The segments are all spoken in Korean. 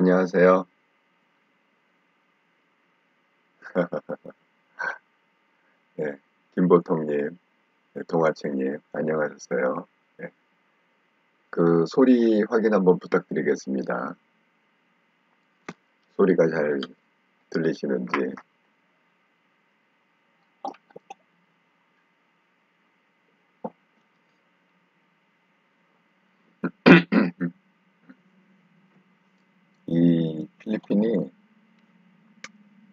안녕하세요. 네, 김보통님, 네, 동화책님, 안녕하셨어요. 네, 그 소리 확인 한번 부탁드리겠습니다. 소리가 잘 들리시는지. 이 필리핀이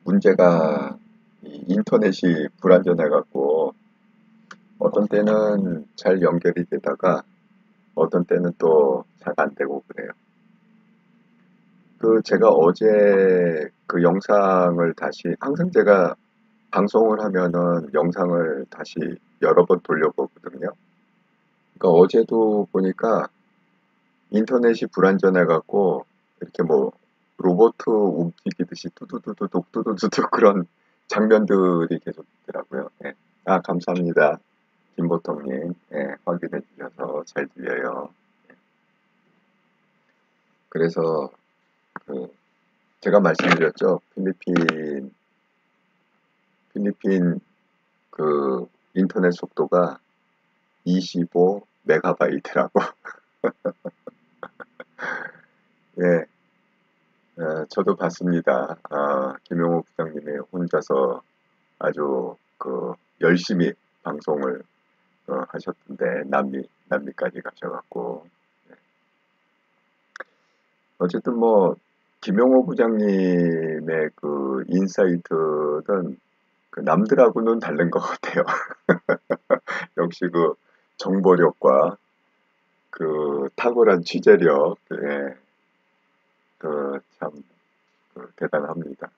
문제가 이 인터넷이 불안전해갖고 어떤 때는 잘 연결이 되다가 어떤 때는 또 잘 안 되고 그래요. 그 제가 어제 그 영상을 다시 항상 제가 방송을 하면은 영상을 다시 여러 번 돌려보거든요. 그러니까 어제도 보니까 인터넷이 불안전해갖고 이렇게 뭐 로봇 움직이듯이 뚜두두두둑 뚜두두둑 그런 장면들이 계속 있더라고요. 예. 아, 감사합니다. 김보통님. 예, 확인해 주셔서 잘 들려요. 그래서 그 제가 말씀드렸죠. 필리핀 그 인터넷 속도가 25 메가바이트라고. 예, 저도 봤습니다. 아, 김용호 부장님이 혼자서 아주 그 열심히 방송을 하셨던데 남미까지 가셔갖고 어쨌든 뭐 김용호 부장님의 그 인사이트는 그 남들하고는 다른 것 같아요. 역시 그 정보력과 그 탁월한 취재력, 예, 그참 대단합니다.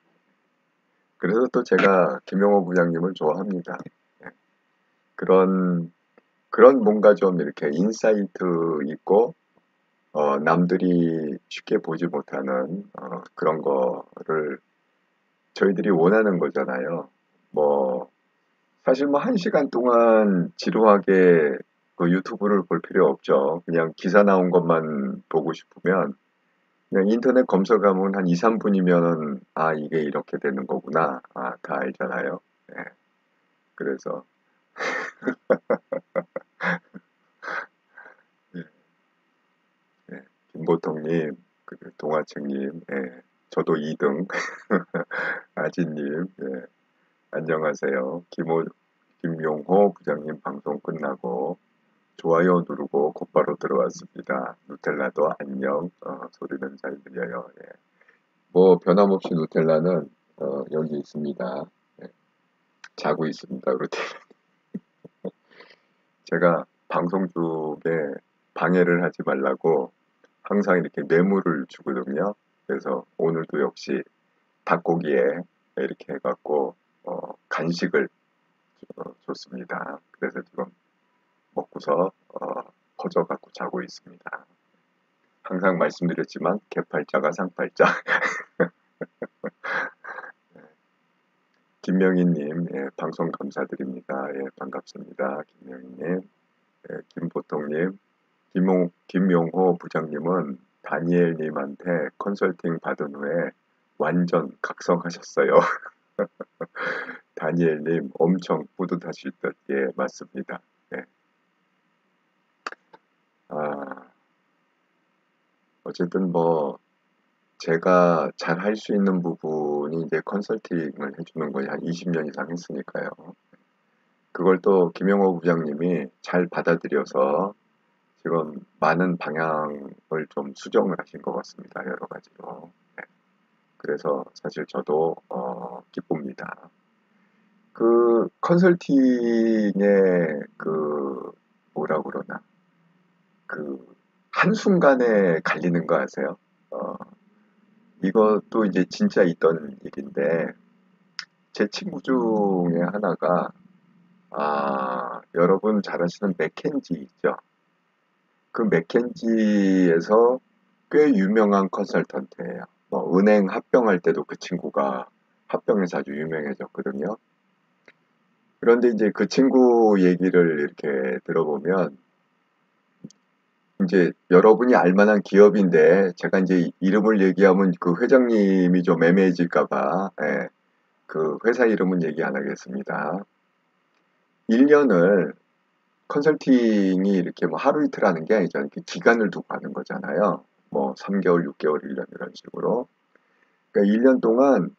그래서 또 제가 김용호 부장님을 좋아합니다. 예, 그런 그런 뭔가 좀 이렇게 인사이트 있고 남들이 쉽게 보지 못하는 그런 거를 저희들이 원하는 거잖아요. 뭐 사실 뭐 1시간 동안 지루하게 그 유튜브를 볼 필요 없죠. 그냥 기사 나온 것만 보고 싶으면 그냥 인터넷 검색하면 한 2, 3분이면은 아 이게 이렇게 되는 거구나. 아, 다 알잖아요. 예, 그래서 예, 예, 김보통님, 그 동화책님, 예, 저도 2등, 아지님, 예, 안녕하세요. 김용호 부장님 방송 끝나고 좋아요 누르고 곧바로 들어왔습니다. 누텔라도 안녕. 소리는 잘 들려요. 예. 뭐 변함없이 누텔라는 여기 있습니다. 예, 자고 있습니다. 누텔라. 제가 방송 중에 방해를 하지 말라고 항상 이렇게 뇌물을 주거든요. 그래서 오늘도 역시 닭고기에 이렇게 해갖고 간식을 줬습니다. 그래서 지금 먹고서 퍼져갖고 자고 있습니다. 항상 말씀드렸지만 개팔자가 상팔자. 김명희님, 예, 방송 감사드립니다. 예, 반갑습니다. 김명희님, 예, 김보통님, 김용호 부장님은 다니엘님한테 컨설팅 받은 후에 완전 각성하셨어요. 다니엘님 엄청 뿌듯하실 듯, 예, 맞습니다. 예. 아, 어쨌든 뭐 제가 잘 할 수 있는 부분이 이제 컨설팅을 해주는 거에 한 20년 이상 했으니까요. 그걸 또 김영호 부장님이 잘 받아들여서 지금 많은 방향을 좀 수정을 하신 것 같습니다. 여러 가지로. 네. 그래서 사실 저도 기쁩니다. 그 컨설팅의 그 뭐라 그러나 그 한순간에 갈리는 거 아세요? 어, 이것도 이제 진짜 있던 일인데 제 친구 중에 하나가 여러분 잘 아시는 맥켄지 있죠? 그 맥켄지에서 꽤 유명한 컨설턴트예요. 뭐 은행 합병할 때도 그 친구가 합병해서 아주 유명해졌거든요. 그런데 이제 그 친구 얘기를 이렇게 들어보면 이제 여러분이 알 만한 기업인데 제가 이제 이름을 얘기하면 그 회장님이 좀 애매해질까 봐 예, 그 회사 이름은 얘기 안 하겠습니다. 1년을 컨설팅이 이렇게 뭐 하루 이틀 하는 게 아니잖아요. 이렇게 기간을 두고 하는 거잖아요. 뭐 3개월, 6개월, 1년 이런 식으로. 그러니까 1년 동안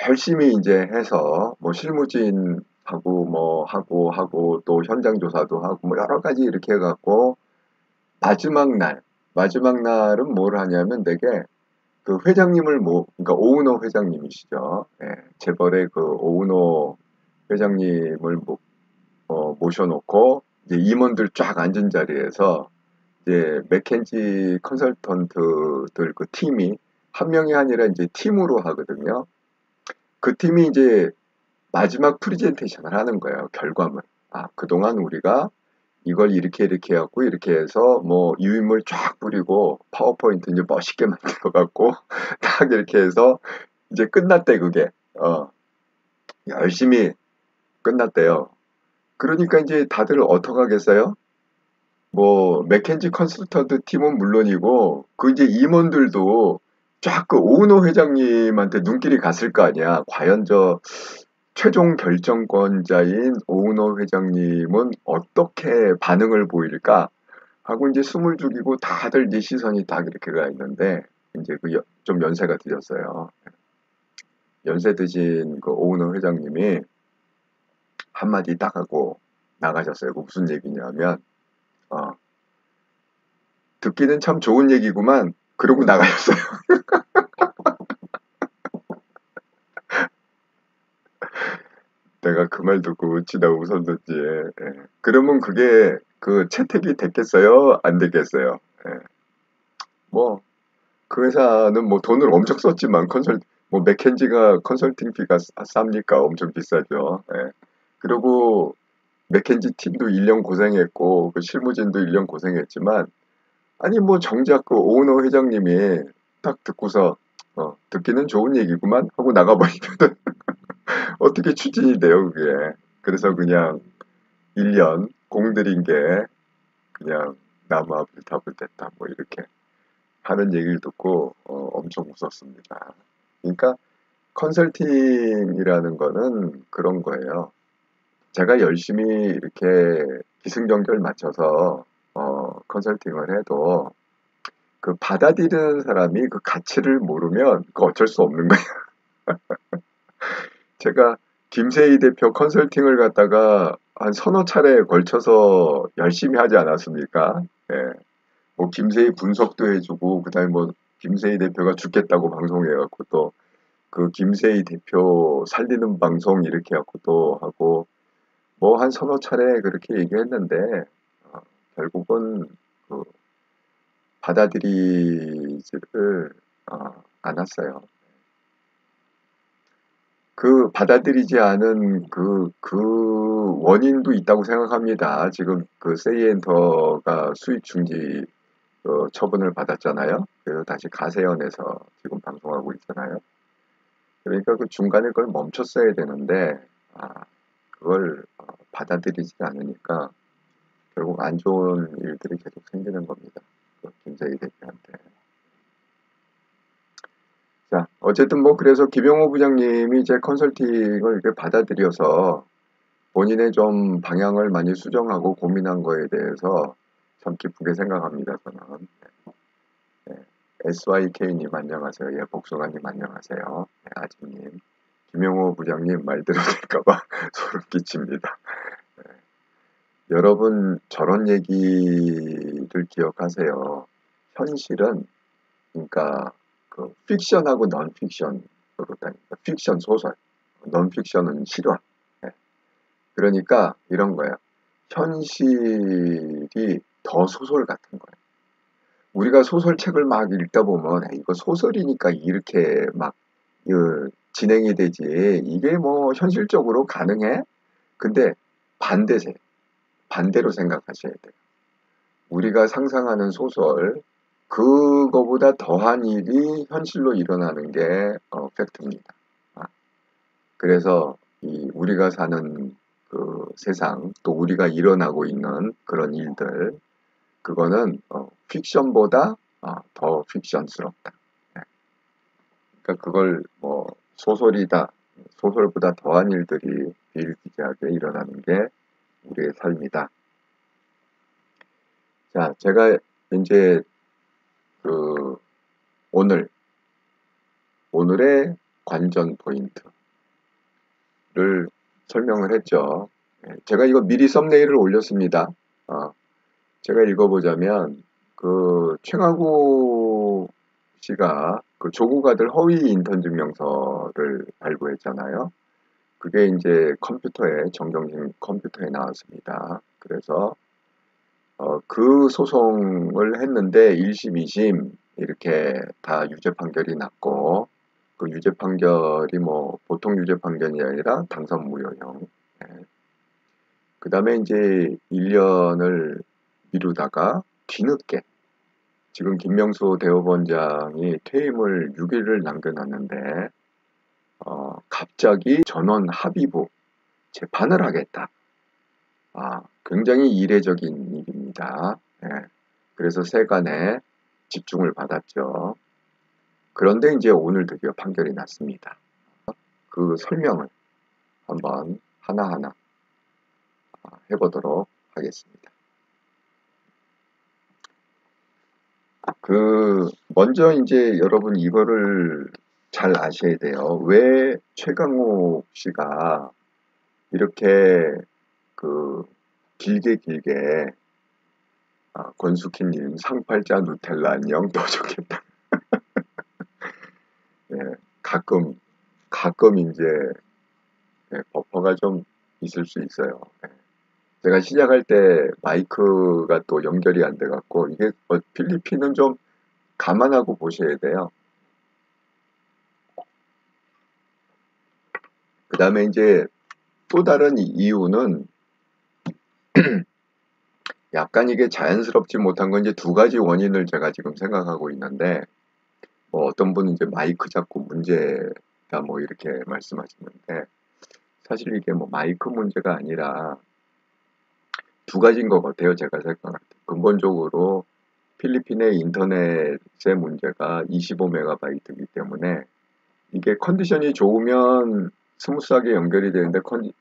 열심히 이제 해서 뭐 실무진하고 뭐 하고 또 현장 조사도 하고 뭐 여러 가지 이렇게 해갖고 마지막 날, 마지막 날은 뭘 하냐면 되게 그 회장님을 그러니까 오은호 회장님이시죠. 예, 재벌의 그 오은호 회장님을 모셔놓고 이제 임원들 쫙 앉은 자리에서 이제 맥켄지 컨설턴트들 그 팀이 한 명이 아니라 이제 팀으로 하거든요. 그 팀이 이제 마지막 프리젠테이션을 하는 거예요. 결과물. 아, 그동안 우리가 이걸 이렇게 해갖고 이렇게 해서 뭐 유인물 쫙 뿌리고 파워포인트 이제 멋있게 만들어갖고 딱 이렇게 해서 이제 끝났대 그게. 열심히 끝났대요. 그러니까 이제 다들 어떡하겠어요? 뭐 맥켄지 컨설턴트 팀은 물론이고 그 이제 임원들도 쫙 그 오은호 회장님한테 눈길이 갔을 거 아니야. 과연 저 최종 결정권자인 오은호 회장님은 어떻게 반응을 보일까 하고 이제 숨을 죽이고 다들 이제 시선이 딱 이렇게 가 있는데 이제 좀 연세가 드셨어요. 연세 드신 그 오은호 회장님이 한마디 딱 하고 나가셨어요. 그 무슨 얘기냐면 어, 듣기는 참 좋은 얘기구만. 그러고 나가셨어요. 내가 그 말 듣고 웃지다 웃었는지. 예. 그러면 그게 그 채택이 됐겠어요? 안 됐겠어요? 예. 뭐 그 회사는 뭐 돈을 엄청 썼지만 뭐 맥켄지가 컨설팅 비가 쌉니까? 엄청 비싸죠. 예. 그리고 맥켄지 팀도 1년 고생했고 그 실무진도 1년 고생했지만 아니 뭐 정작 그 오너 회장님이 딱 듣고서 듣기는 좋은 얘기구만 하고 나가버리면 어떻게 추진이 돼요 그게. 그래서 그냥 1년 공들인 게 그냥 나무 앞을 답을 댔다 뭐 이렇게 하는 얘기를 듣고 엄청 웃었습니다. 그러니까 컨설팅이라는 거는 그런 거예요. 제가 열심히 이렇게 기승전결 맞춰서 컨설팅을 해도 그 받아들이는 사람이 그 가치를 모르면 그 어쩔 수 없는 거예요. 제가 김세희 대표 컨설팅을 갖다가 한 서너 차례에 걸쳐서 열심히 하지 않았습니까? 예. 뭐 김세희 분석도 해주고 그다음에 뭐 김세희 대표가 죽겠다고 방송해갖고 또 그 김세희 대표 살리는 방송 이렇게 해갖고 또 하고 뭐 한 서너 차례 그렇게 얘기했는데 어, 결국은 그 받아들이지를 않았어요. 그 받아들이지 않은 그 원인도 있다고 생각합니다. 지금 그 세이엔터가 수익 중지 처분을 받았잖아요. 그래서 다시 가세연에서 지금 방송하고 있잖아요. 그러니까 그 중간에 그걸 멈췄어야 되는데 그걸 받아들이지 않으니까 결국 안 좋은 일들이 계속 생기는 겁니다. 그 김세희 대표한테. 자, 어쨌든 뭐 그래서 김용호 부장님이 제 컨설팅을 이렇게 받아들여서 본인의 좀 방향을 많이 수정하고 고민한 거에 대해서 참 기쁘게 생각합니다. 저는. 네. SYK님 안녕하세요. 예, 복숭아님 안녕하세요. 네, 아직님. 김용호 부장님 말 들어될까봐 소름 끼칩니다. 네. 여러분 저런 얘기를 기억하세요. 현실은 그러니까 그 픽션하고 넌픽션으로 다니까 픽션 소설, 넌픽션은 실화. 네. 그러니까 이런 거예요. 현실이 더 소설 같은 거예요. 우리가 소설책을 막 읽다 보면 이거 소설이니까 이렇게 막 진행이 되지. 이게 뭐 현실적으로 가능해? 근데 반대세요. 반대로 생각하셔야 돼요. 우리가 상상하는 소설, 그거보다 더한 일이 현실로 일어나는 게 팩트입니다. 그래서 우리가 사는 그 세상, 또 우리가 일어나고 있는 그런 일들, 그거는 픽션보다 더 픽션스럽다. 예. 그러니까 그걸 뭐 소설이다, 소설보다 더한 일들이 비일비재하게 일어나는 게 우리의 삶이다. 자, 제가 이제 그 오늘의 관전 포인트를 설명을 했죠. 예, 제가 이거 미리 썸네일을 올렸습니다. 어, 제가 읽어보자면 최강욱 씨가 그 조국 아들 허위 인턴 증명서를 발부했잖아요. 그게 이제 정경심 컴퓨터에 나왔습니다. 그래서 그 소송을 했는데 1심, 2심 이렇게 다 유죄 판결이 났고 그 유죄 판결이 뭐 보통 유죄 판결이 아니라 당선 무효형. 그 다음에 이제 1년을 미루다가 뒤늦게 지금 김명수 대법원장이 퇴임을 6일을 남겨놨는데 갑자기 전원 합의부 재판을 하겠다. 굉장히 이례적인 일입니다. 예. 그래서 세간에 집중을 받았죠. 그런데 이제 오늘 드디어 판결이 났습니다. 그 설명을 한번 하나하나 해보도록 하겠습니다. 먼저 이제 여러분 이거를 잘 아셔야 돼요. 왜 최강욱 씨가 이렇게 길게 권숙희님 상팔자 누텔라 안녕 더 좋겠다. 예, 가끔 이제 버퍼가 좀 있을 수 있어요. 예. 제가 시작할 때 마이크가 또 연결이 안 돼갖고 이게 필리핀은 좀 감안하고 보셔야 돼요. 그 다음에 이제 또 다른 이유는 약간 이게 자연스럽지 못한 건 이제 두 가지 원인을 제가 지금 생각하고 있는데 뭐 어떤 분은 이제 마이크 잡고 문제다 뭐 이렇게 말씀하시는데 사실 이게 뭐 마이크 문제가 아니라 두 가지인 것 같아요. 제가 생각할 때. 근본적으로 필리핀의 인터넷의 문제가 25메가바이트이기 때문에 이게 컨디션이 좋으면 스무스하게 연결이 되는데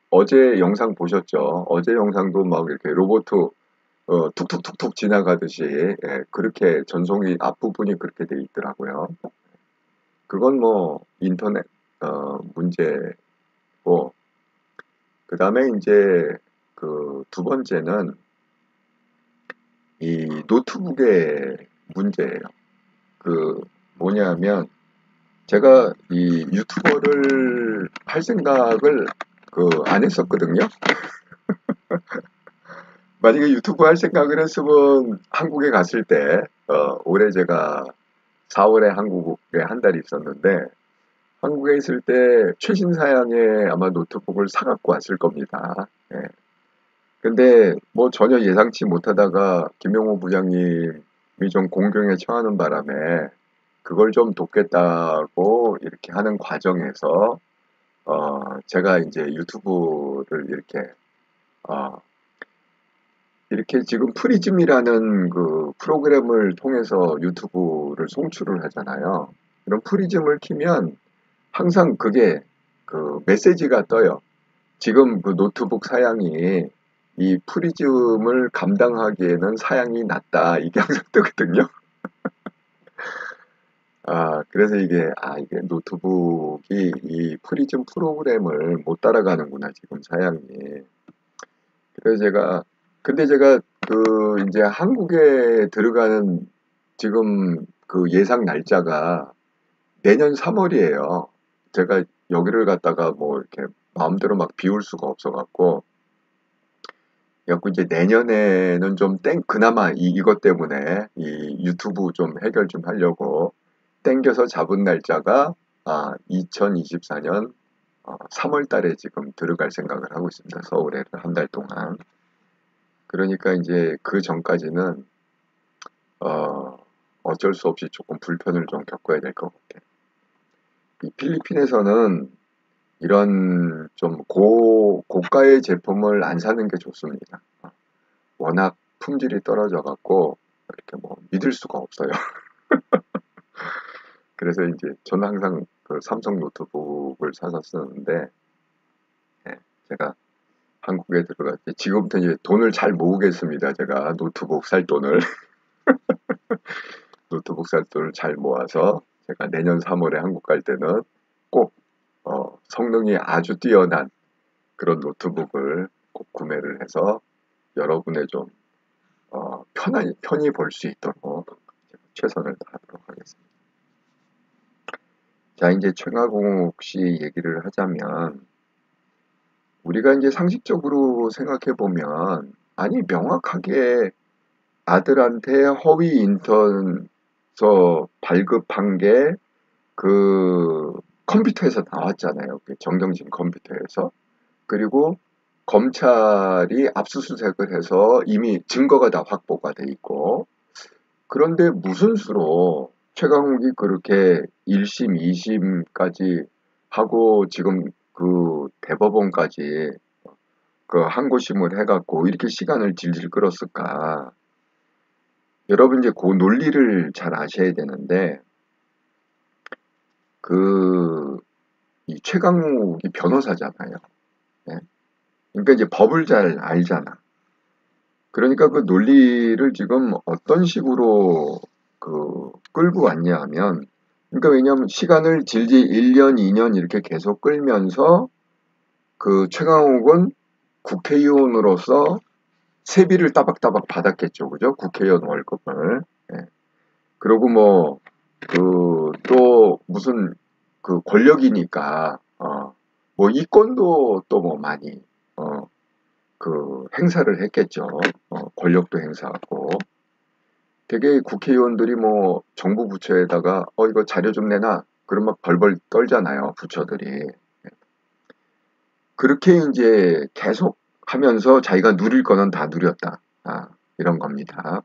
어제 영상 보셨죠? 어제 영상도 막 이렇게 로봇 툭툭툭툭 지나가듯이 그렇게 전송이 앞부분이 그렇게 돼 있더라고요. 그건 뭐 인터넷 문제고 그 다음에 이제 두 번째는 이 노트북의 문제예요. 뭐냐면 제가 이 유튜버를 할 생각을 안 했었거든요. 만약에 유튜브 할 생각을 했으면 한국에 갔을 때 올해 제가 4월에 한국에 한 달 있었는데 한국에 있을 때 최신 사양의 아마 노트북을 사갖고 왔을 겁니다. 예. 근데 뭐 전혀 예상치 못하다가 김용호 부장님이 좀 공경에 처하는 바람에 그걸 좀 돕겠다고 이렇게 하는 과정에서 제가 이제 유튜브를 이렇게 지금 프리즘이라는 그 프로그램을 통해서 유튜브를 송출을 하잖아요. 이런 프리즘을 키면 항상 그게 메시지가 떠요. 지금 그 노트북 사양이 이 프리즘을 감당하기에는 사양이 낮다. 이게 항상 뜨거든요. 그래서 이게 노트북이 이 프리즘 프로그램을 못 따라가는구나, 지금 사양이. 그래서 근데 제가 이제 한국에 들어가는 지금 예상 날짜가 내년 3월이에요. 제가 여기를 갔다가 뭐 이렇게 마음대로 막 비울 수가 없어갖고, 그래갖고 이제 내년에는 좀 그나마 이것 때문에 이 유튜브 좀 해결 좀 하려고 땡겨서 잡은 날짜가 2024년 3월 달에 지금 들어갈 생각을 하고 있습니다. 서울에 한 달 동안. 그러니까 이제 그 전까지는 어쩔 수 없이 조금 불편을 좀 겪어야 될 것 같아요. 이 필리핀에서는 이런 좀 고가의 제품을 안 사는 게 좋습니다. 워낙 품질이 떨어져 갖고 이렇게 뭐 믿을 수가 없어요. 그래서 이제 저는 항상 그 삼성 노트북을 사서 쓰는데 예, 제가 한국에 들어갈 때 지금부터 이제 돈을 잘 모으겠습니다. 제가 노트북 살 돈을 노트북 살 돈을 잘 모아서 제가 내년 3월에 한국 갈 때는 꼭 성능이 아주 뛰어난 그런 노트북을 꼭 구매를 해서 여러분의 좀 편히 볼 수 있도록 최선을 다하도록 하겠습니다. 자, 이제 최강욱 씨 얘기를 하자면 우리가 이제 상식적으로 생각해 보면 아니 명확하게 아들한테 허위 인턴서 발급한 게 그 컴퓨터에서 나왔잖아요. 그 정경심 컴퓨터에서. 그리고 검찰이 압수수색을 해서 이미 증거가 다 확보가 돼 있고 그런데 무슨 수로 최강욱이 그렇게 1심, 2심까지 하고 지금 그 대법원까지 그 항고심을 해갖고 이렇게 시간을 질질 끌었을까? 여러분 이제 그 논리를 잘 아셔야 되는데 그 이 최강욱이 변호사잖아요. 예? 그러니까 이제 법을 잘 알잖아. 그러니까 그 논리를 지금 어떤 식으로 그 끌고 왔냐 하면 그러니까 왜냐하면 시간을 질질 1년, 2년 이렇게 계속 끌면서 그 최강욱은 국회의원으로서 세비를 따박따박 받았겠죠. 그죠? 국회의원 월급을. 예. 그리고 뭐, 또 무슨 그 권력이니까, 뭐 이권도 또 뭐 많이, 그 행사를 했겠죠. 권력도 행사하고. 되게 국회의원들이 뭐 정부 부처에다가, 이거 자료 좀 내놔. 그럼 막 벌벌 떨잖아요. 부처들이. 그렇게 이제 계속 하면서 자기가 누릴 거는 다 누렸다. 이런 겁니다.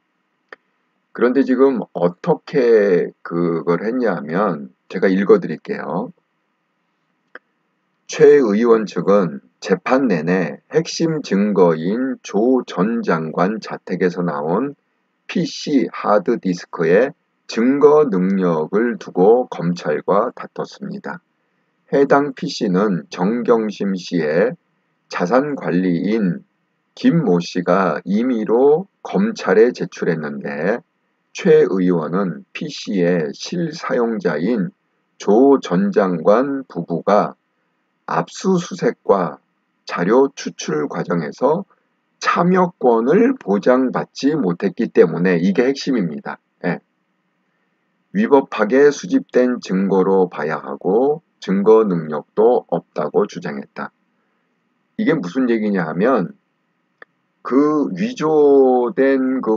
그런데 지금 어떻게 그걸 했냐면 제가 읽어드릴게요. 최 의원 측은 재판 내내 핵심 증거인 조 전 장관 자택에서 나온 PC 하드디스크의 증거 능력을 두고 검찰과 다퉜습니다. 해당 PC는 정경심 씨의 자산관리인 김 모 씨가 임의로 검찰에 제출했는데 최 의원은 PC의 실사용자인 조 전 장관 부부가 압수수색과 자료 추출 과정에서 참여권을 보장받지 못했기 때문에 이게 핵심입니다. 예. 위법하게 수집된 증거로 봐야 하고 증거 능력도 없다고 주장했다. 이게 무슨 얘기냐 하면 그 위조된 그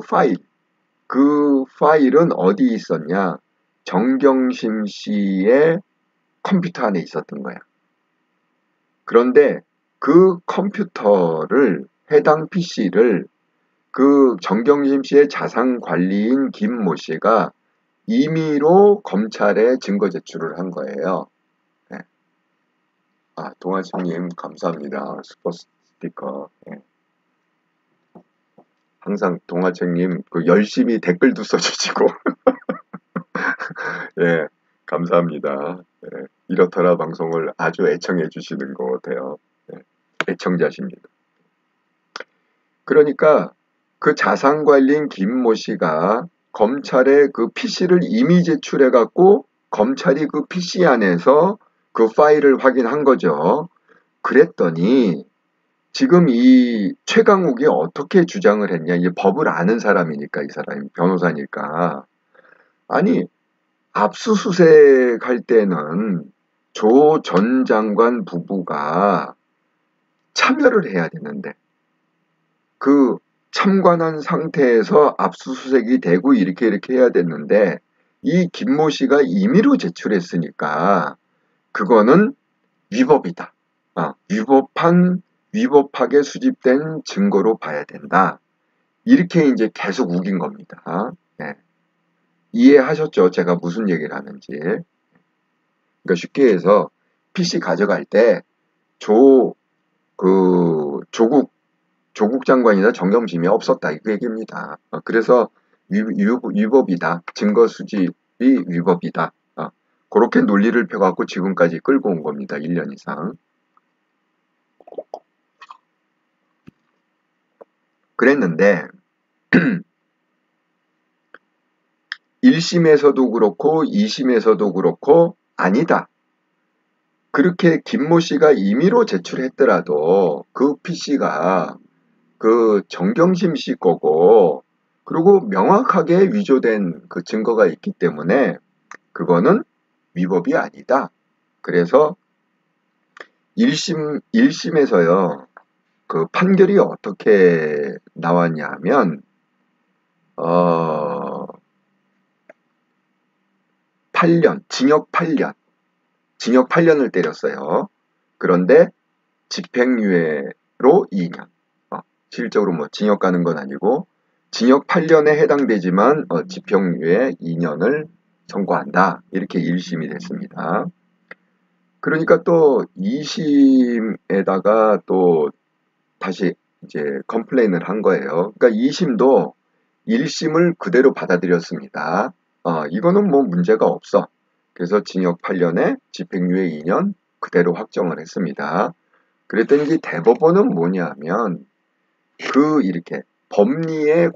파일은 어디 있었냐? 정경심 씨의 컴퓨터 안에 있었던 거야. 그런데 그 컴퓨터를 해당 PC를 그 정경심 씨의 자산 관리인 김 모 씨가 임의로 검찰에 증거 제출을 한 거예요. 네. 동아심님 감사합니다. 슈퍼 스티커. 네. 항상 동아책님 그 열심히 댓글도 써주시고 예 감사합니다. 예, 이렇더라 방송을 아주 애청해 주시는 것 같아요. 예, 애청자십니다. 그러니까 그 자산관리인 김 모 씨가 검찰에 그 PC를 이미 제출해 갖고 검찰이 그 PC 안에서 그 파일을 확인한 거죠. 그랬더니 지금 이 최강욱이 어떻게 주장을 했냐. 이제 법을 아는 사람이니까 이 사람이 변호사니까. 아니 압수수색할 때는 조 전 장관 부부가 참여를 해야 되는데 그 참관한 상태에서 압수수색이 되고 이렇게 해야 됐는데 이 김모 씨가 임의로 제출했으니까 그거는 위법이다. 위법하게 수집된 증거로 봐야 된다. 이렇게 이제 계속 우긴 겁니다. 네. 이해하셨죠? 제가 무슨 얘기를 하는지. 그러니까 쉽게 해서 PC 가져갈 때 조국 조국 장관이나 정경심이 없었다 이 얘기입니다. 그래서 위법이다. 증거 수집이 위법이다. 그렇게 논리를 펴갖고 지금까지 끌고 온 겁니다. 1년 이상. 그랬는데 1심에서도 그렇고 2심에서도 그렇고 아니다. 그렇게 김모 씨가 임의로 제출했더라도 그 PC가 그 정경심 씨 거고 그리고 명확하게 위조된 그 증거가 있기 때문에 그거는 위법이 아니다. 그래서 1심에서요. 그 판결이 어떻게 나왔냐 하면 8년, 징역 8년, 징역 8년을 때렸어요. 그런데 집행유예로 2년. 실적으로 뭐 징역 가는 건 아니고 징역 8년에 해당되지만 집행유예 2년을 선고한다. 이렇게 1심이 됐습니다. 그러니까 또 2심에다가 또 다시 이제 컴플레인을 한 거예요. 그러니까 2심도 1심을 그대로 받아들였습니다. 이거는 뭐 문제가 없어. 그래서 징역 8년에 집행유예 2년 그대로 확정을 했습니다. 그랬더니 이 대법원은 뭐냐면 이렇게 법리의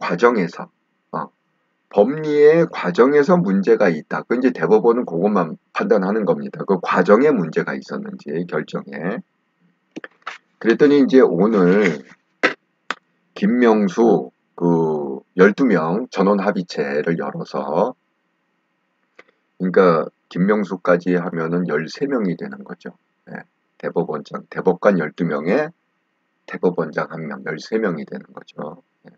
과정에서 문제가 있다. 그 이제 대법원은 그것만 판단하는 겁니다. 그 과정에 문제가 있었는지 결정에. 그랬더니 이제 오늘 김명수 그 12명 전원 합의체를 열어서 그러니까 김명수까지 하면은 13명이 되는 거죠. 네. 대법관 12명에 대법원장 1명, 13명이 되는 거죠. 네.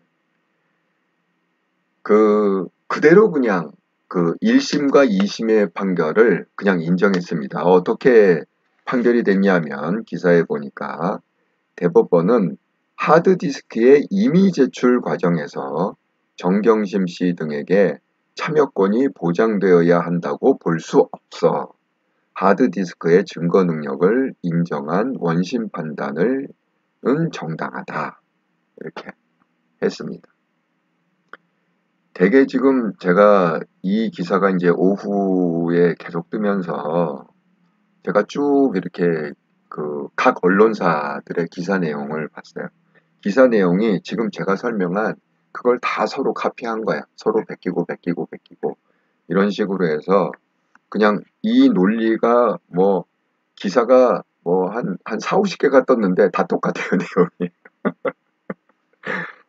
그대로 그냥 그 1심과 2심의 판결을 그냥 인정했습니다. 어떻게 판결이 됐냐면 기사에 보니까 대법원은 하드디스크의 임의 제출 과정에서 정경심 씨 등에게 참여권이 보장되어야 한다고 볼 수 없어. 하드디스크의 증거 능력을 인정한 원심 판단은 정당하다. 이렇게 했습니다. 되게 지금 제가 이 기사가 이제 오후에 계속 뜨면서 제가 쭉 이렇게 각 언론사들의 기사 내용을 봤어요. 기사 내용이 지금 제가 설명한 그걸 다 서로 카피한 거야. 서로 베끼고 이런 식으로 해서 그냥 이 논리가 뭐 기사가 뭐 한 4, 50개가 떴는데 다 똑같아요. 내용이.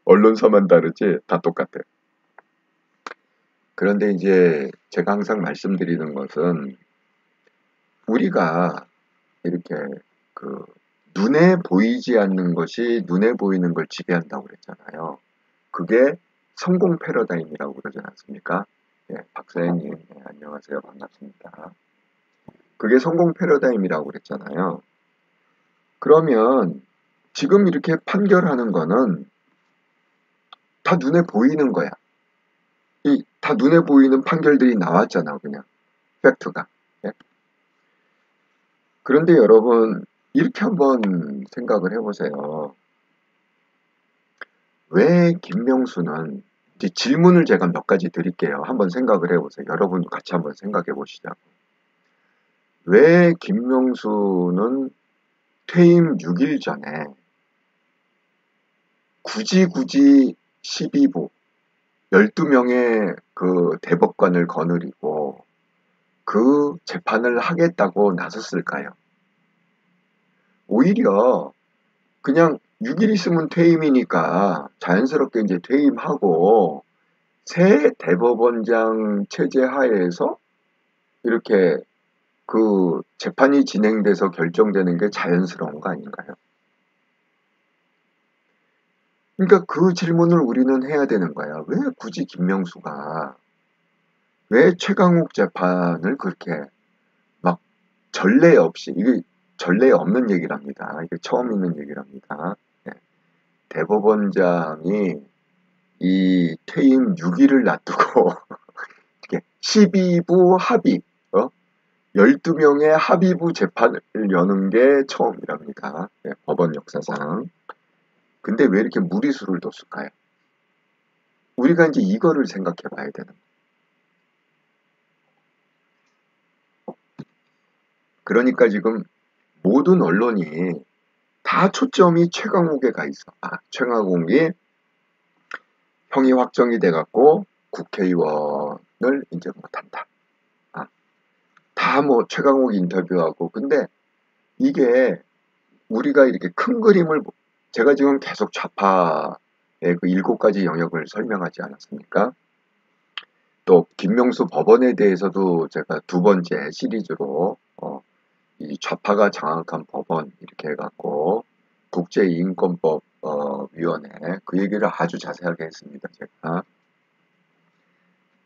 언론사만 다르지 다 똑같아요. 그런데 이제 제가 항상 말씀드리는 것은 우리가 이렇게 눈에 보이지 않는 것이 눈에 보이는 걸 지배한다고 그랬잖아요. 그게 성공 패러다임이라고 그러지 않습니까? 예, 박사님, 네, 안녕하세요. 반갑습니다. 그게 성공 패러다임이라고 그랬잖아요. 그러면 지금 이렇게 판결하는 거는 다 눈에 보이는 거야. 다 눈에 보이는 판결들이 나왔잖아, 그냥. 팩트가. 예? 그런데 여러분, 이렇게 한번 생각을 해보세요. 왜 김명수는 이제 질문을 제가 몇 가지 드릴게요. 한번 생각을 해보세요. 여러분도 같이 한번 생각해 보시죠. 왜 김명수는 퇴임 6일 전에 굳이 12부 12명의 그 대법관을 거느리고 그 재판을 하겠다고 나섰을까요? 오히려 그냥 6일 있으면 퇴임이니까 자연스럽게 이제 퇴임하고 새 대법원장 체제 하에서 이렇게 그 재판이 진행돼서 결정되는 게 자연스러운 거 아닌가요? 그러니까 그 질문을 우리는 해야 되는 거야. 왜 굳이 김명수가 왜 최강욱 재판을 그렇게 막 전례 없이 이게 전례 없는 얘기랍니다. 이게 처음 있는 얘기랍니다. 네. 대법원장이 이 퇴임 6일을 놔두고 12부 합의 12명의 합의부 재판을 여는 게 처음이랍니다. 네, 법원 역사상. 근데 왜 이렇게 무리수를 뒀을까요? 우리가 이제 이거를 생각해 봐야 되는 거예요. 그러니까 지금 모든 언론이 다 초점이 최강욱에 가 있어. 최강욱이 형이 확정이 돼갖고 국회의원을 이제 못한다. 다 뭐 최강욱 인터뷰하고. 근데 이게 우리가 이렇게 큰 그림을 제가 지금 계속 좌파의 그 7가지 영역을 설명하지 않았습니까? 또 김명수 법원에 대해서도 제가 2번째 시리즈로 이 좌파가 장악한 법원 이렇게 해갖고 국제인권법 위원회 그 얘기를 아주 자세하게 했습니다. 제가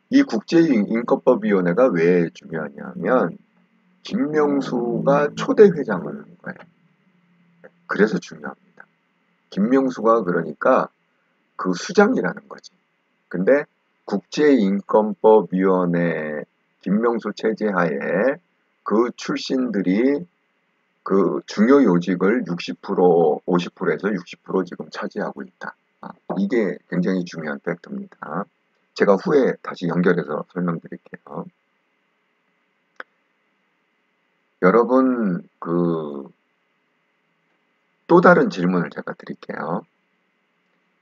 이 국제인권법위원회가 왜 중요하냐면 김명수가 초대 회장을 하는 거예요. 그래서 중요합니다. 김명수가 그러니까 그 수장이라는 거지. 근데 국제인권법위원회 김명수 체제하에 그 출신들이 그 중요 요직을 60%, 50%에서 60% 지금 차지하고 있다. 이게 굉장히 중요한 팩트입니다. 제가 후에 다시 연결해서 설명드릴게요. 여러분, 또 다른 질문을 제가 드릴게요.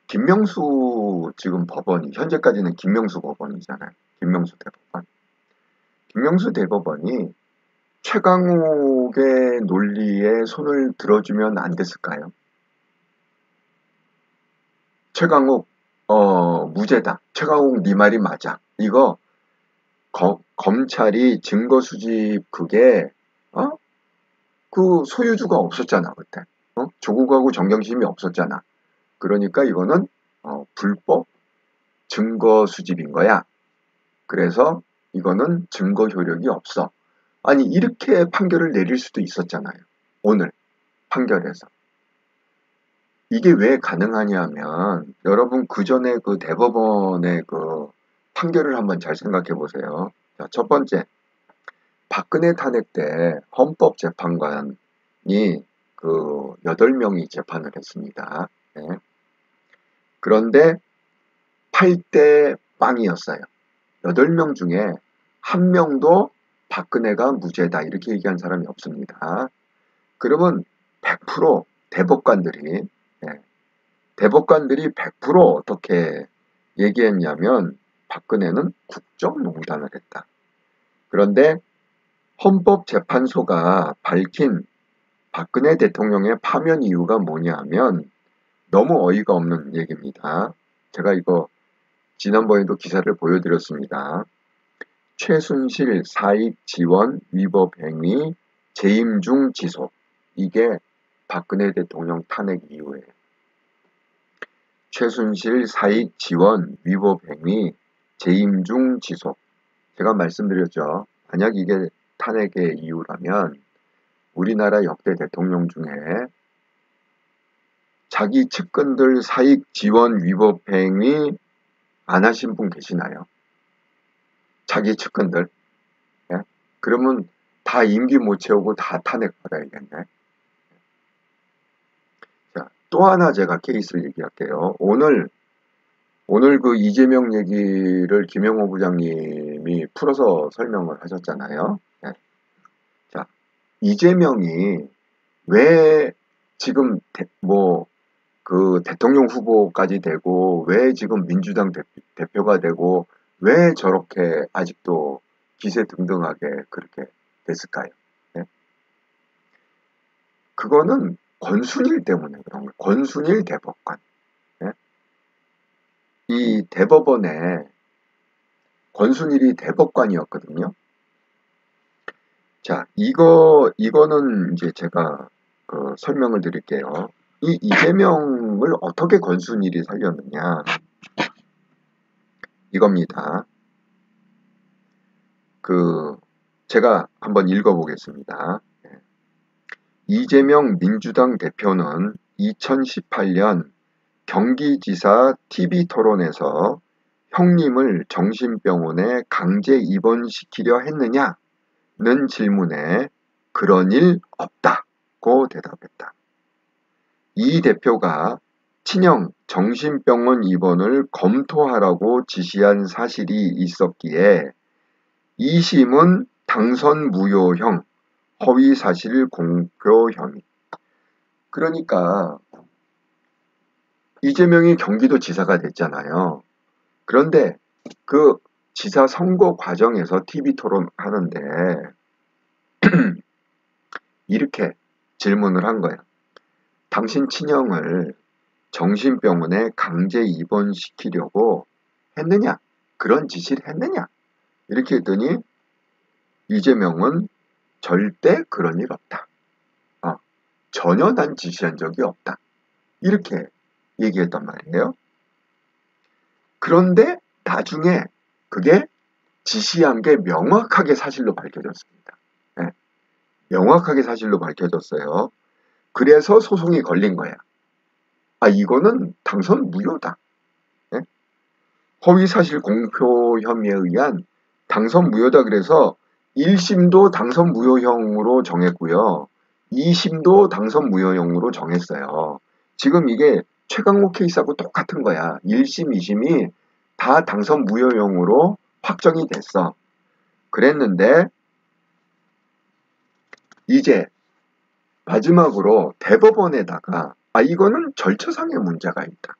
김명수 지금 법원이, 현재까지는 김명수 법원이잖아요. 김명수 대법원. 김명수 대법원이 최강욱의 논리에 손을 들어주면 안 됐을까요? 최강욱, 무죄다. 최강욱 네 말이 맞아. 이거 검찰이 증거 수집 그게 그 소유주가 없었잖아 그때. 조국하고 정경심이 없었잖아. 그러니까 이거는 불법 증거 수집인 거야. 그래서 이거는 증거 효력이 없어. 아니 이렇게 판결을 내릴 수도 있었잖아요. 오늘 판결에서. 이게 왜 가능하냐면 여러분 그전에 그 대법원의 그 판결을 한번 잘 생각해 보세요. 자, 첫 번째, 박근혜 탄핵 때 헌법재판관이 그 8명이 재판을 했습니다. 네. 그런데 8대 빵이었어요. 8명 중에 1명도 박근혜가 무죄다 이렇게 얘기한 사람이 없습니다. 그러면 100% 대법관들이 네, 대법관들이 100% 어떻게 얘기했냐면 박근혜는 국정농단을 했다. 그런데 헌법재판소가 밝힌 박근혜 대통령의 파면 이유가 뭐냐면 너무 어이가 없는 얘기입니다. 제가 이거 지난번에도 기사를 보여드렸습니다. 최순실 사익 지원 위법 행위 재임 중 지속. 이게 박근혜 대통령 탄핵 이유예요. 최순실 사익 지원 위법 행위 재임 중 지속. 제가 말씀드렸죠. 만약 이게 탄핵의 이유라면 우리나라 역대 대통령 중에 자기 측근들 사익 지원 위법 행위 안 하신 분 계시나요? 자기 측근들. 예? 그러면 다 임기 못 채우고 다 탄핵받아야겠네. 자, 또 하나 제가 케이스를 얘기할게요. 오늘 그 이재명 얘기를 김영호 부장님이 풀어서 설명을 하셨잖아요. 예. 자, 이재명이 왜 지금 그 대통령 후보까지 되고 왜 지금 민주당 대표가 되고 왜 저렇게 아직도 기세등등하게 그렇게 됐을까요? 네? 그거는 권순일 때문에 그런 거예요. 권순일 대법관. 네? 이 대법원에 권순일이 대법관이었거든요. 자, 이거는 이제 제가 설명을 드릴게요. 이 이재명을 어떻게 권순일이 살렸느냐. 이겁니다. 제가 한번 읽어보겠습니다. 이재명 민주당 대표는 2018년 경기지사 TV토론에서 형님을 정신병원에 강제 입원시키려 했느냐는 질문에 그런 일 없다고 대답했다. 이 대표가 친형 정신병원 입원을 검토하라고 지시한 사실이 있었기에 2심은 당선 무효형, 허위사실 공표 혐의. 그러니까 이재명이 경기도지사가 됐잖아요. 그런데 그 지사 선거 과정에서 TV 토론하는데 이렇게 질문을 한 거예요. 당신 친형을 정신병원에 강제 입원시키려고 했느냐? 그런 지시를 했느냐? 이렇게 했더니 이재명은 절대 그런 일 없다. 전혀 난 지시한 적이 없다. 이렇게 얘기했단 말이에요. 그런데 나중에 그게 지시한 게 명확하게 사실로 밝혀졌습니다. 네, 명확하게 사실로 밝혀졌어요. 그래서 소송이 걸린 거야. 이거는 당선 무효다. 네? 허위사실 공표 혐의에 의한 당선 무효다. 그래서 1심도 당선 무효형으로 정했고요. 2심도 당선 무효형으로 정했어요. 지금 이게 최강욱 케이스하고 똑같은 거야. 1심, 2심이 다 당선 무효형으로 확정이 됐어. 그랬는데 이제 마지막으로 대법원에다가 이거는 절차상의 문제가 있다.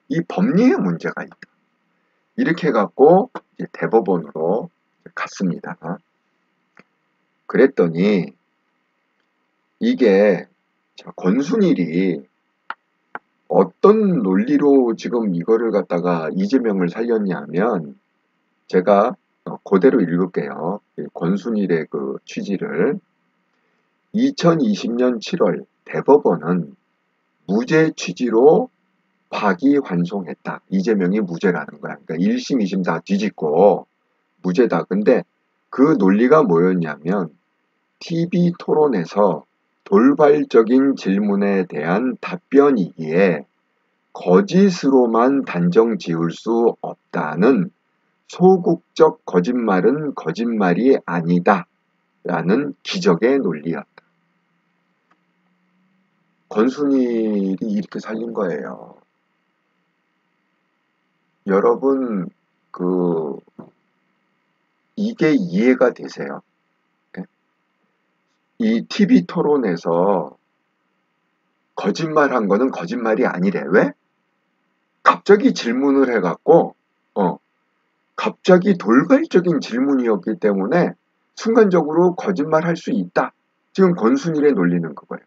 이 법리의 문제가 있다. 이렇게 해갖고 이제 대법원으로 갔습니다. 그랬더니 이게 권순일이 어떤 논리로 지금 이거를 갖다가 이재명을 살렸냐면 제가 그대로 읽을게요. 권순일의 그 취지를 2020년 7월 대법원은 무죄 취지로 파기환송했다. 이재명이 무죄라는 거야. 그러니까 1심, 2심 다 뒤집고 무죄다. 근데 그 논리가 뭐였냐면 TV 토론에서 돌발적인 질문에 대한 답변이기에 거짓으로만 단정 지을 수 없다는 소극적 거짓말은 거짓말이 아니다 라는 기적의 논리였다. 권순일이 이렇게 살린 거예요. 여러분 이게 이해가 되세요? 이 TV 토론에서 거짓말한 거는 거짓말이 아니래. 왜? 갑자기 질문을 해갖고 갑자기 돌발적인 질문이었기 때문에 순간적으로 거짓말할 수 있다. 지금 권순일의 논리는 그거예요.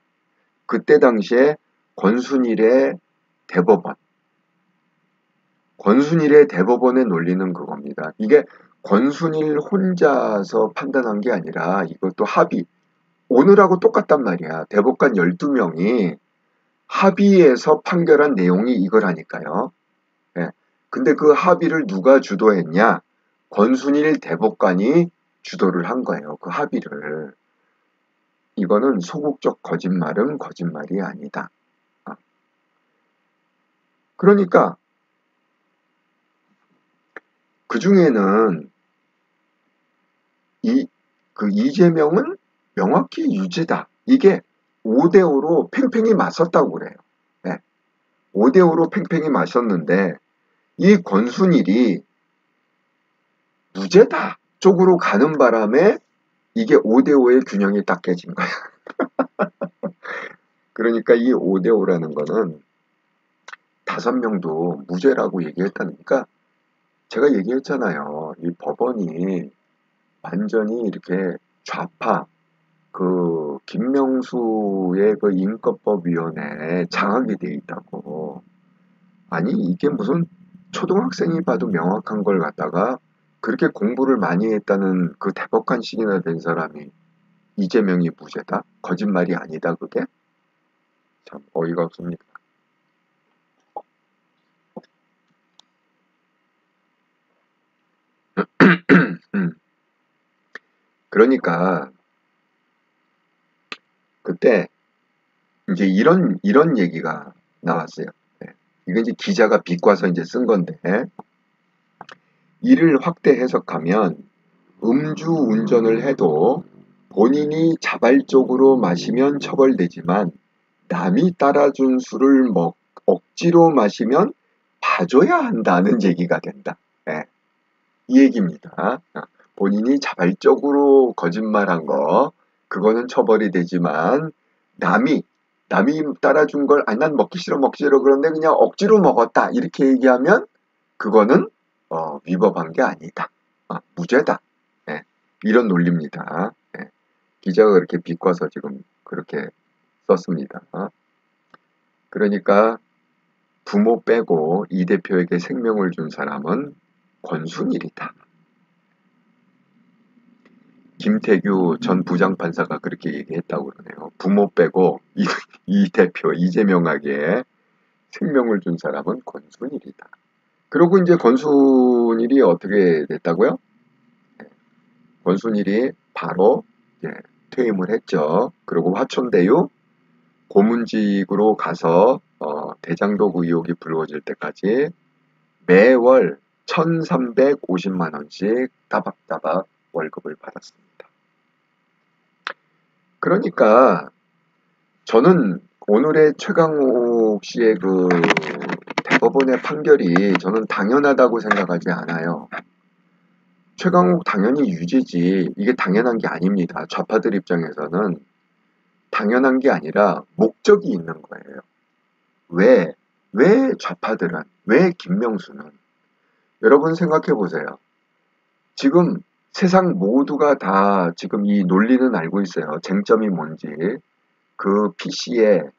그때 당시에 권순일의 대법원의 논리는 그겁니다. 이게 권순일 혼자서 판단한 게 아니라 이것도 합의. 오늘하고 똑같단 말이야. 대법관 12명이 합의해서 판결한 내용이 이거라니까요. 예. 근데 그 합의를 누가 주도했냐? 권순일 대법관이 주도를 한 거예요. 그 합의를. 이거는 소극적 거짓말은 거짓말이 아니다. 그러니까 그 중에는 이재명은 명확히 유죄다. 이게 5대5로 팽팽히 맞섰다고 그래요. 네. 5대5로 팽팽히 맞섰는데 이 권순일이 무죄다 쪽으로 가는 바람에 이게 5대5의 균형이 딱 깨진 거야. 그러니까 이 5대5라는 거는 5명도 무죄라고 얘기했다니까 제가 얘기했잖아요. 이 법원이 완전히 이렇게 좌파 김명수의 그 인권법위원회에 장악이 돼 있다고. 아니 이게 무슨 초등학생이 봐도 명확한 걸 갖다가 그렇게 공부를 많이 했다는 그 대법관식이나 된 사람이 이재명이 무죄다? 거짓말이 아니다 그게? 참 어이가 없습니다. 그러니까 그때 이제 이런 얘기가 나왔어요. 네. 이거 이제 기자가 비꼬아서 이제 쓴 건데 이를 확대 해석하면 음주 운전을 해도 본인이 자발적으로 마시면 처벌되지만 남이 따라준 술을 억지로 마시면 봐줘야 한다는 얘기가 된다. 예, 이 얘기입니다. 본인이 자발적으로 거짓말한 거, 그거는 처벌이 되지만, 남이 따라준 걸, 아니, 난 먹기 싫어, 그런데 그냥 억지로 먹었다. 이렇게 얘기하면, 그거는, 위법한 게 아니다. 무죄다. 예, 이런 논리입니다. 예, 기자가 그렇게 비꼬아서 지금 그렇게 썼습니다. 그러니까, 부모 빼고 이 대표에게 생명을 준 사람은 권순일이다. 김태규 전 부장판사가 그렇게 얘기했다고 그러네요. 부모 빼고 이 대표 이재명에게 생명을 준 사람은 권순일이다. 그리고 이제 권순일이 어떻게 됐다고요? 권순일이 바로 퇴임을 했죠. 그리고 화천대유 고문직으로 가서 대장동 의혹이 불거질 때까지 매월 1,350만 원씩 따박따박 월급을 받았습니다. 그러니까 저는 오늘의 최강욱 씨의 그 대법원의 판결이 저는 당연하다고 생각하지 않아요. 최강욱 당연히 유죄지. 이게 당연한 게 아닙니다. 좌파들 입장에서는 당연한 게 아니라 목적이 있는 거예요. 왜 좌파들은, 왜 김명수는? 여러분 생각해 보세요. 지금 세상 모두가 다 지금 이 논리는 알고 있어요. 쟁점이 뭔지. 그 PC의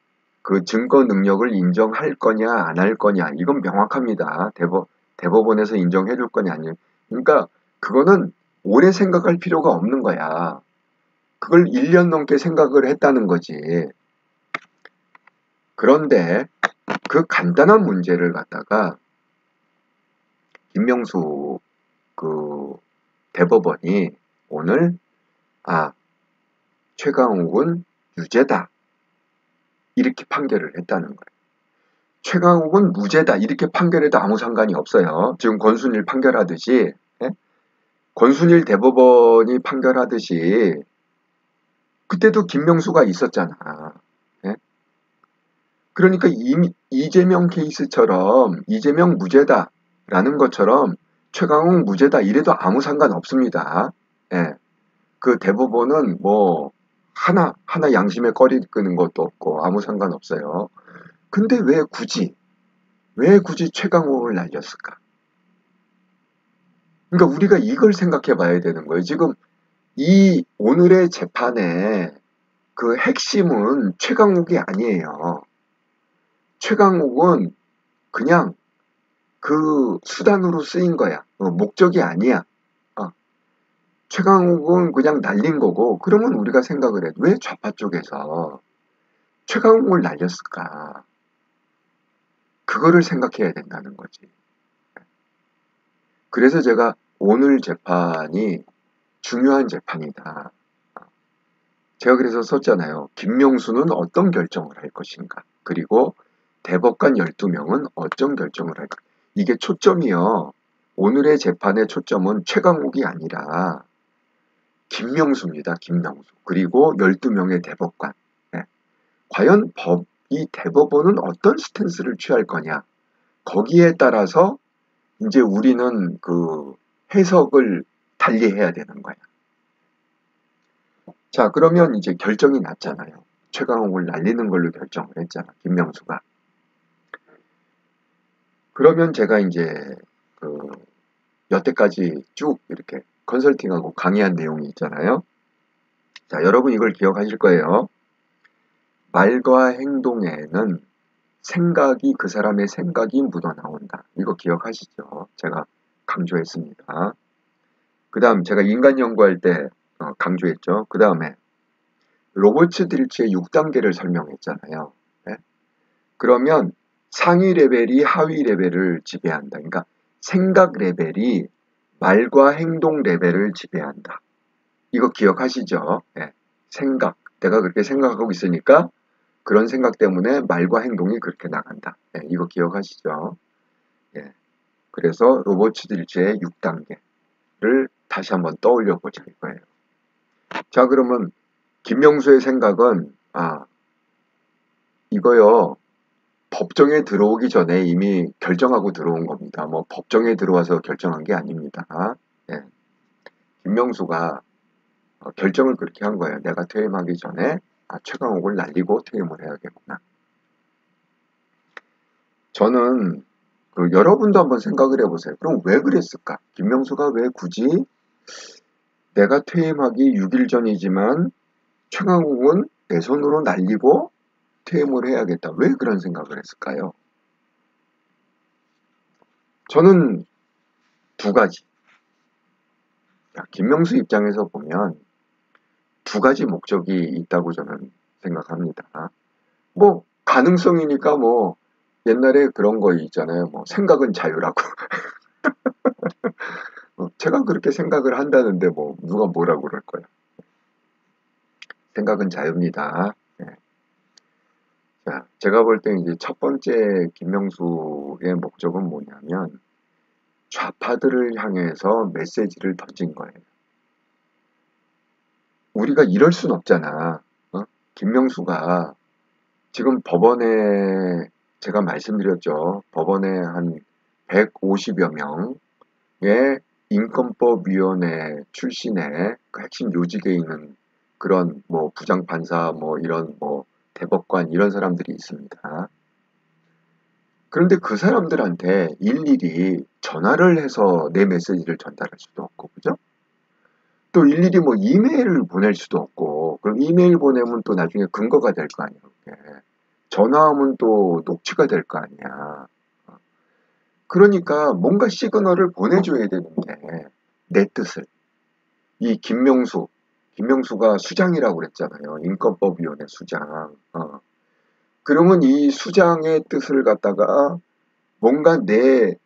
그 증거 능력을 인정할 거냐 안 할 거냐 이건 명확합니다. 대법원에서 인정해 줄 거냐 아니냐. 그러니까 그거는 오래 생각할 필요가 없는 거야. 그걸 1년 넘게 생각을 했다는 거지. 그런데 그 간단한 문제를 갖다가 김명수 그 대법원이 오늘 최강욱은 유죄다 이렇게 판결을 했다는 거예요. 최강욱은 무죄다 이렇게 판결해도 아무 상관이 없어요. 지금 권순일 판결하듯이 권순일 대법원이 판결하듯이 그때도 김명수가 있었잖아. 그러니까 이재명 케이스처럼 이재명 무죄다라는 것처럼 최강욱 무죄다 이래도 아무 상관 없습니다. 그 대법원은 뭐 하나 양심에 꺼리 끄는 것도 없고 아무 상관 없어요. 근데 왜 굳이 최강욱을 날렸을까? 그러니까 우리가 이걸 생각해 봐야 되는 거예요. 지금 이 오늘의 재판의 그 핵심은 최강욱이 아니에요. 최강욱은 그냥 그 수단으로 쓰인 거야. 목적이 아니야. 최강욱은 그냥 날린 거고 그러면 우리가 생각을 해. 왜 좌파 쪽에서 최강욱을 날렸을까? 그거를 생각해야 된다는 거지. 그래서 제가 오늘 재판이 중요한 재판이다. 제가 그래서 썼잖아요. 김명수는 어떤 결정을 할 것인가. 그리고 대법관 12명은 어떤 결정을 할까. 이게 초점이요. 오늘의 재판의 초점은 최강욱이 아니라 김명수입니다. 김명수. 그리고 12명의 대법관. 과연 이 대법원은 어떤 스탠스를 취할 거냐. 거기에 따라서 이제 우리는 그 해석을 달리 해야 되는 거야. 자, 그러면 이제 결정이 났잖아요. 최강욱을 날리는 걸로 결정을 했잖아. 김명수가. 그러면 제가 이제 그 여태까지 쭉 이렇게 컨설팅하고 강의한 내용이 있잖아요. 자, 여러분 이걸 기억하실 거예요. 말과 행동에는 그 사람의 생각이 묻어나온다. 이거 기억하시죠? 제가 강조했습니다. 그 다음 제가 인간 연구할 때 강조했죠. 그 다음에 로버츠 딜츠의 6단계를 설명했잖아요. 네? 그러면 상위 레벨이 하위 레벨을 지배한다. 그러니까 생각 레벨이 말과 행동 레벨을 지배한다. 이거 기억하시죠? 네. 생각. 내가 그렇게 생각하고 있으니까 그런 생각 때문에 말과 행동이 그렇게 나간다. 네. 이거 기억하시죠? 네. 그래서 로버츠 딜츠의 6단계를 다시 한번 떠올려 보자 이거예요. 자, 그러면 김명수의 생각은 이거요. 법정에 들어오기 전에 이미 결정하고 들어온 겁니다. 뭐 법정에 들어와서 결정한 게 아닙니다. 예. 김명수가 결정을 그렇게 한 거예요. 내가 퇴임하기 전에 최강욱을 날리고 퇴임을 해야겠구나. 저는 여러분도 한번 생각을 해보세요. 그럼 왜 그랬을까? 김명수가 왜 굳이 내가 퇴임하기 6일 전이지만 최강욱은 내 손으로 날리고 퇴임을 해야겠다. 왜 그런 생각을 했을까요? 저는 두 가지. 김명수 입장에서 보면 두 가지 목적이 있다고 저는 생각합니다. 뭐 가능성이니까 뭐 옛날에 그런 거 있잖아요. 뭐 생각은 자유라고. 제가 그렇게 생각을 한다는데 뭐 누가 뭐라고 그럴 거야. 생각은 자유입니다. 네. 자, 제가 볼 때 이제 첫 번째 김명수의 목적은 뭐냐면 좌파들을 향해서 메시지를 던진 거예요. 우리가 이럴 순 없잖아. 김명수가 지금 법원에 제가 말씀드렸죠. 법원에 한 150여 명의 인권법위원회 출신의 그 핵심 요직에 있는 그런 뭐 부장판사 뭐 이런 뭐 대법관 이런 사람들이 있습니다. 그런데 그 사람들한테 일일이 전화를 해서 내 메시지를 전달할 수도 없고, 그죠? 또 일일이 뭐 이메일을 보낼 수도 없고, 그럼 이메일 보내면 또 나중에 근거가 될 거 아니에요, 그게. 전화하면 또 녹취가 될 거 아니야. 그러니까 뭔가 시그널을 보내줘야 되는데, 내 뜻을. 이 김명수가 수장이라고 그랬잖아요. 인권법위원회 수장. 그러면 이 수장의 뜻을 갖다가 뭔가 내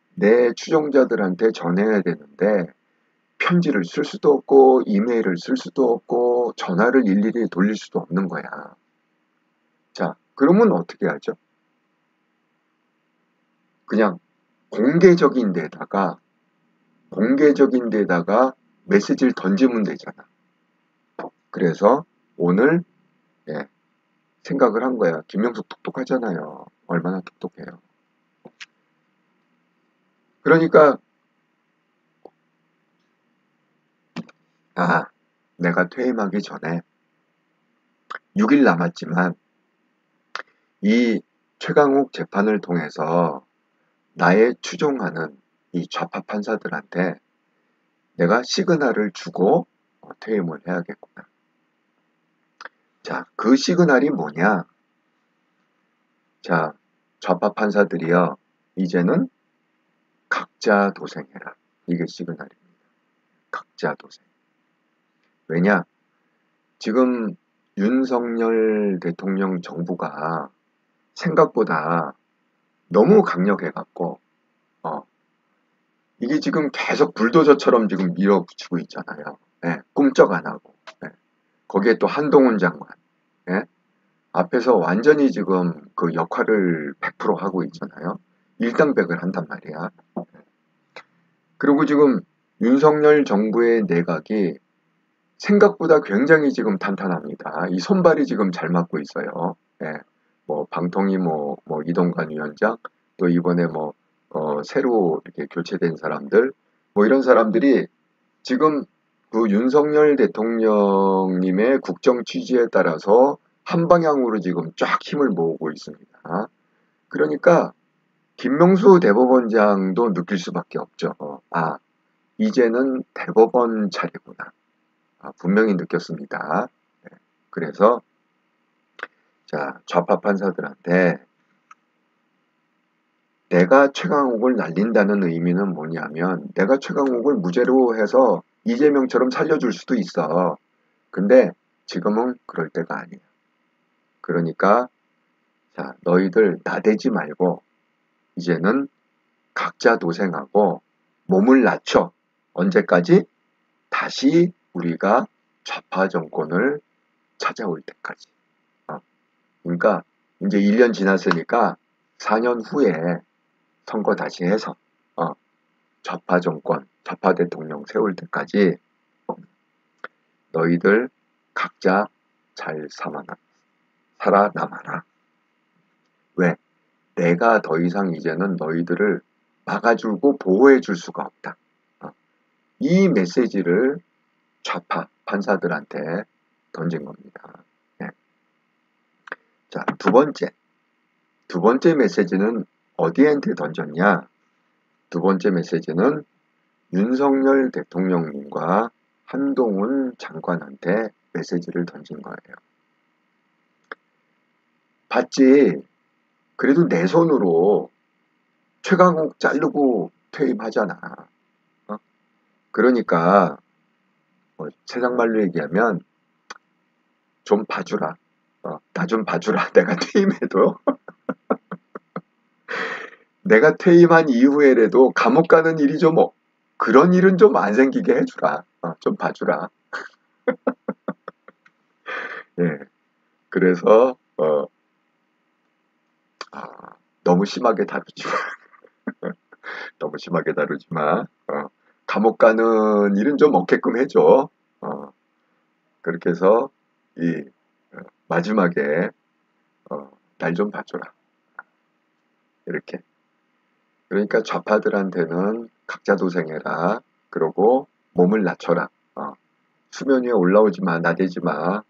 추종자들한테 전해야 되는데, 편지를 쓸 수도 없고, 이메일을 쓸 수도 없고, 전화를 일일이 돌릴 수도 없는 거야. 자, 그러면 어떻게 하죠? 그냥 공개적인 데다가 메시지를 던지면 되잖아. 그래서 오늘, 예, 생각을 한 거야. 김명숙 똑똑하잖아요. 얼마나 똑똑해요. 그러니까, 내가 퇴임하기 전에 6일 남았지만, 이 최강욱 재판을 통해서 나의 추종하는 이 좌파 판사들한테 내가 시그널을 주고 퇴임을 해야겠구나. 자, 그 시그널이 뭐냐? 자, 좌파 판사들이요. 이제는 각자 도생해라. 이게 시그널입니다. 각자 도생. 왜냐? 지금 윤석열 대통령 정부가 생각보다 너무 강력해갖고, 이게 지금 계속 불도저처럼 지금 밀어붙이고 있잖아요. 예, 꿈쩍 안 하고. 예. 거기에 또 한동훈 장관. 예? 앞에서 완전히 지금 그 역할을 100% 하고 있잖아요. 일당백을 한단 말이야. 그리고 지금 윤석열 정부의 내각이 생각보다 굉장히 지금 탄탄합니다. 이 손발이 지금 잘 맞고 있어요. 예. 뭐 방통위 뭐 이동관 위원장 또 이번에 뭐 새로 이렇게 교체된 사람들 뭐 이런 사람들이 지금 그 윤석열 대통령님의 국정 취지에 따라서 한 방향으로 지금 쫙 힘을 모으고 있습니다. 그러니까 김명수 대법원장도 느낄 수밖에 없죠. 이제는 대법원 차례구나. 분명히 느꼈습니다. 네. 그래서 자, 좌파 판사들한테 내가 최강욱을 날린다는 의미는 뭐냐면 내가 최강욱을 무죄로 해서 이재명처럼 살려줄 수도 있어. 근데 지금은 그럴 때가 아니야. 그러니까 자, 너희들 나대지 말고 이제는 각자 도생하고 몸을 낮춰. 언제까지? 다시 우리가 좌파 정권을 찾아올 때까지. 그러니까 이제 1년 지났으니까 4년 후에 선거 다시 해서 좌파 정권, 좌파 대통령 세울 때까지 너희들 각자 잘 살아남아라. 왜? 내가 더 이상 이제는 너희들을 막아주고 보호해줄 수가 없다. 이 메시지를 좌파 판사들한테 던진 겁니다. 네. 자, 두 번째 메시지는 어디한테 던졌냐? 두 번째 메시지는 윤석열 대통령님과 한동훈 장관한테 메시지를 던진 거예요. 봤지? 그래도 내 손으로 최강욱 자르고 퇴임하잖아. 그러니까 세상 말로 얘기하면 좀 봐주라. 나 좀 봐주라. 내가 퇴임해도 내가 퇴임한 이후에라도 감옥 가는 일이 좀 그런 일은 좀 안 생기게 해주라. 좀 봐주라. 예. 그래서 너무 심하게 다루지 마. 너무 심하게 다루지 마. 감옥 가는 일은 좀 없게끔 해줘. 그렇게 해서 이 마지막에 날 좀 봐줘라. 이렇게. 그러니까 좌파들한테는 각자 도생해라. 그러고 몸을 낮춰라. 수면 위에 올라오지 마. 나대지 마.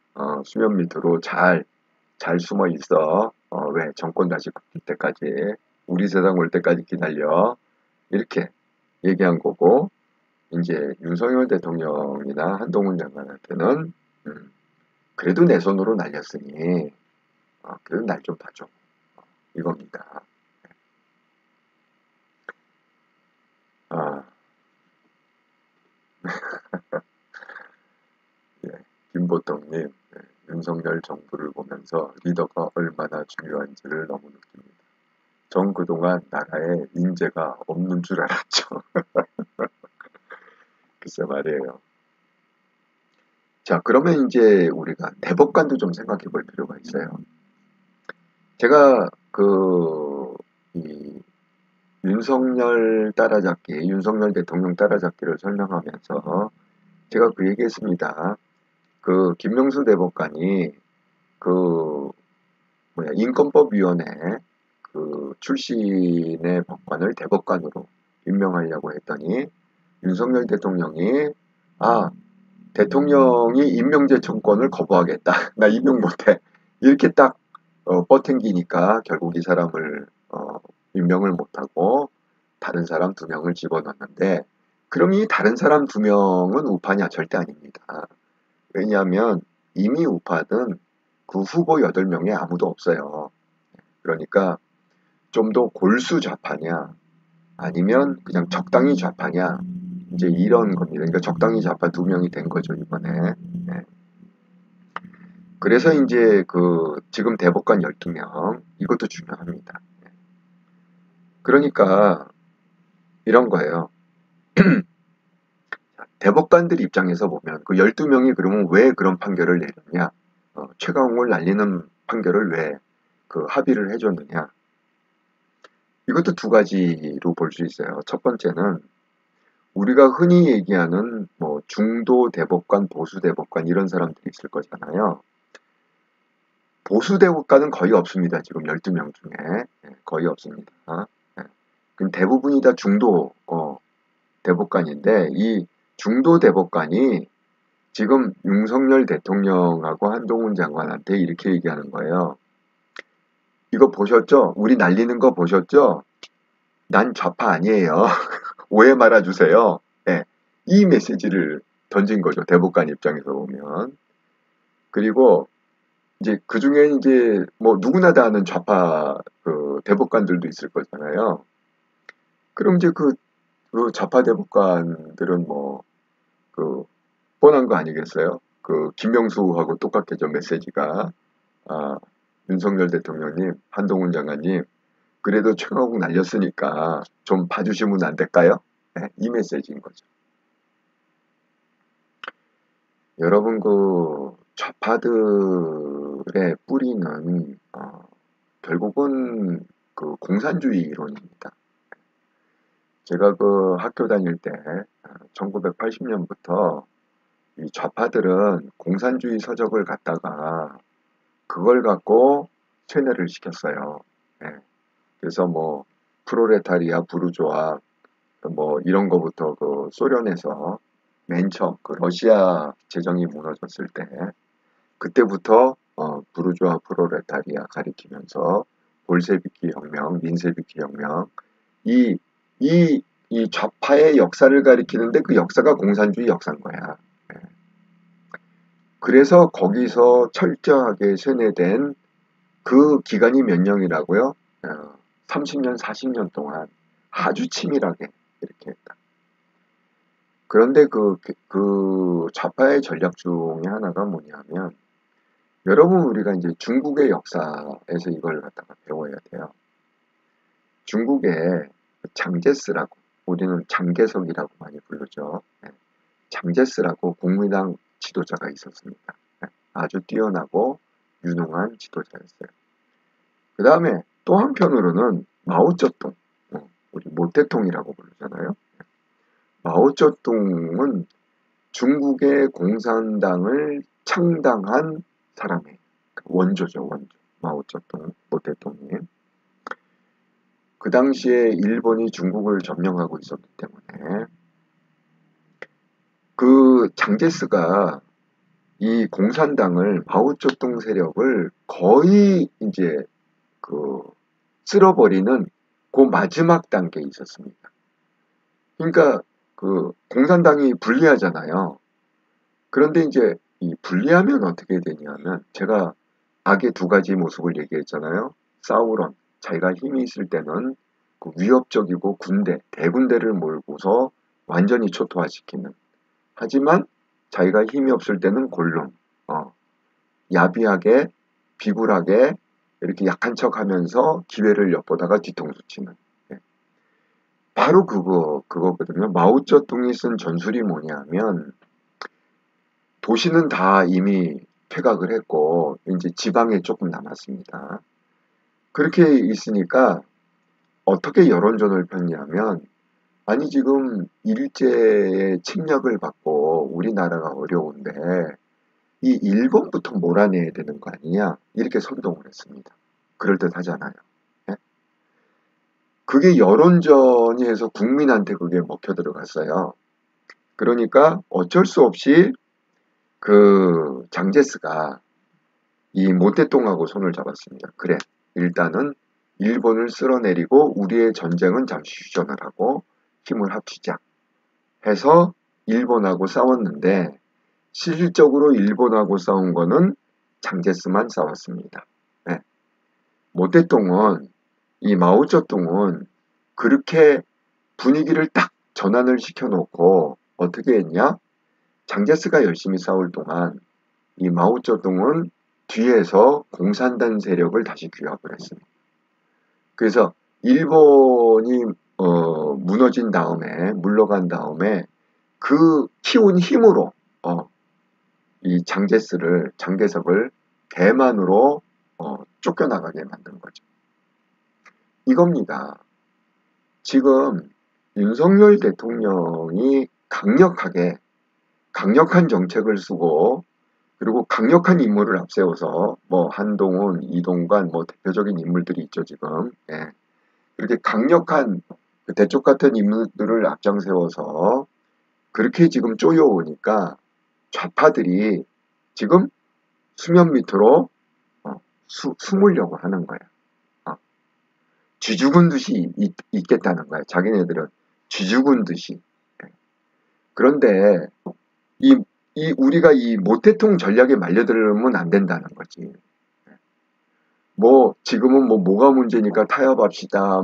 수면 밑으로 잘 숨어 있어. 왜 정권 다시 바뀔 때까지 우리 세상 올 때까지 기다려. 이렇게 얘기한 거고 이제 윤석열 대통령이나 한동훈 장관한테는 그래도 내 손으로 날렸으니 그래도 날 좀 봐줘. 이겁니다. 아, 예, 김보통님, 윤석열 정부를 보면서 리더가 얼마나 중요한지를 너무 느낍니다. 전 그동안 나라에 인재가 없는 줄 알았죠. 글쎄 말이에요. 자, 그러면 이제 우리가 대법관도 좀 생각해 볼 필요가 있어요. 제가 이 윤석열 대통령 따라잡기를 설명하면서 제가 그 얘기했습니다. 김명수 대법관이 인권법위원회 출신의 법관을 대법관으로 임명하려고 했더니 윤석열 대통령이 대통령이 임명제 청권을 거부하겠다. 나 임명 못해. 이렇게 딱 뻗탱기니까 결국 이 사람을 임명을 못하고 다른 사람 2명을 집어넣었는데 그럼 이 다른 사람 2명은 우파냐? 절대 아닙니다. 왜냐하면 이미 우파는 그 후보 8명에 아무도 없어요. 그러니까 좀 더 골수 좌파냐 아니면 그냥 적당히 좌파냐 이제 이런 겁니다. 그러니까 적당히 좌파 2명이 된 거죠 이번에. 네. 그래서 이제 지금 대법관 12명 이것도 중요합니다. 그러니까 이런 거예요. 대법관들 입장에서 보면 그 12명이 그러면 왜 그런 판결을 내렸냐? 최강욱을 날리는 판결을 왜 합의를 해줬느냐? 이것도 2가지로 볼 수 있어요. 첫 번째는 우리가 흔히 얘기하는 중도 대법관, 보수 대법관 이런 사람들이 있을 거잖아요. 보수 대법관은 거의 없습니다. 지금 12명 중에 거의 없습니다. 그럼 대부분이 다 중도 대법관인데 이 중도 대법관이 지금 윤석열 대통령하고 한동훈 장관한테 이렇게 얘기하는 거예요. 이거 보셨죠? 우리 날리는 거 보셨죠? 난 좌파 아니에요. 오해 말아주세요. 네, 이 메시지를 던진 거죠. 대법관 입장에서 보면. 그리고 이제 그 중에 이제 누구나 다 아는 좌파 대법관들도 있을 거잖아요. 그럼 이제 그 좌파 대법관들은 뻔한 거 아니겠어요? 김명수하고 똑같겠죠, 메시지가. 윤석열 대통령님, 한동훈 장관님, 그래도 최강욱 날렸으니까 좀 봐주시면 안 될까요? 네, 이 메시지인 거죠. 여러분, 좌파들의 뿌리는, 결국은 공산주의 이론입니다. 제가 학교 다닐 때, 1980년부터 이 좌파들은 공산주의 서적을 갖다가 그걸 갖고 세뇌를 시켰어요. 네. 그래서 뭐 프로레타리아, 부르조아 뭐 이런 거부터 그 소련에서 맨 처음 그 러시아 제정이 무너졌을 때 그때부터 부르주아 프로레타리아 가리키면서 볼세비키 혁명, 민세비키 혁명 이 이 좌파의 역사를 가리키는데 그 역사가 공산주의 역사인 거야. 예. 그래서 거기서 철저하게 세뇌된 그 기간이 몇 년이라고요? 30년, 40년 동안 아주 치밀하게 이렇게 했다. 그런데 그 좌파의 전략 중에 하나가 뭐냐면, 여러분 우리가 이제 중국의 역사에서 이걸 갖다가 배워야 돼요. 중국에 장제스라고, 우리는 장개석이라고 많이 부르죠. 네. 장제스라고 국민당 지도자가 있었습니다. 네. 아주 뛰어나고 유능한 지도자였어요. 그 다음에 또 한편으로는 마오쩌둥, 우리 모태통이라고 부르잖아요. 마오쩌둥은 중국의 공산당을 창당한 사람이에요. 원조죠, 원조. 마오쩌둥, 모태통이. 그 당시에 일본이 중국을 점령하고 있었기 때문에 그 장제스가 이 공산당을 마오쩌둥 세력을 거의 이제 그 쓸어버리는 그 마지막 단계에 있었습니다. 그러니까 그 공산당이 불리하잖아요. 그런데 이제 이 불리하면 어떻게 되냐면 제가 악의 두 가지 모습을 얘기했잖아요. 사우론, 자기가 힘이 있을 때는 그 위협적이고 대군대를 몰고서 완전히 초토화시키는. 하지만 자기가 힘이 없을 때는 골룸, 야비하게, 비굴하게 이렇게 약한 척하면서 기회를 엿보다가 뒤통수 치는. 예. 바로 그거거든요. 마오쩌둥이 쓴 전술이 뭐냐면 도시는 다 이미 폐각을 했고 이제 지방에 조금 남았습니다. 그렇게 있으니까 어떻게 여론전을 폈냐면 아니 지금 일제의 침략을 받고 우리나라가 어려운데 이 일본부터 몰아내야 되는 거 아니냐 이렇게 선동을 했습니다. 그럴듯하잖아요. 예? 그게 여론전이 해서 국민한테 그게 먹혀 들어갔어요. 그러니까 어쩔 수 없이 그 장제스가 이 모태똥하고 손을 잡았습니다. 그래, 일단은 일본을 쓸어내리고 우리의 전쟁은 잠시 휴전을 하고 힘을 합치자 해서 일본하고 싸웠는데 실질적으로 일본하고 싸운 거는 장제스만 싸웠습니다. 네. 모태똥은 이 마오쩌둥은 그렇게 분위기를 딱 전환을 시켜놓고 어떻게 했냐? 장제스가 열심히 싸울 동안 이 마오쩌둥은 뒤에서 공산당 세력을 다시 규합을 했습니다. 그래서 일본이 무너진 다음에 물러간 다음에 그 키운 힘으로 이 장개석을 대만으로 쫓겨나가게 만든 거죠. 이겁니다. 지금 윤석열 대통령이 강력한 정책을 쓰고 그리고 강력한 인물을 앞세워서 뭐 한동훈, 이동관 뭐 대표적인 인물들이 있죠 지금. 예. 이렇게 강력한 그 대쪽 같은 인물들을 앞장세워서 그렇게 지금 쪼여오니까 좌파들이 지금 수면 밑으로 숨으려고 하는 거야. 쥐죽은 듯이 있겠다는 거야. 자기네들은 쥐죽은 듯이. 예. 그런데 우리가 이 모태통 전략에 말려들면 안 된다는 거지. 뭐, 지금은 뭐가 문제니까 타협합시다,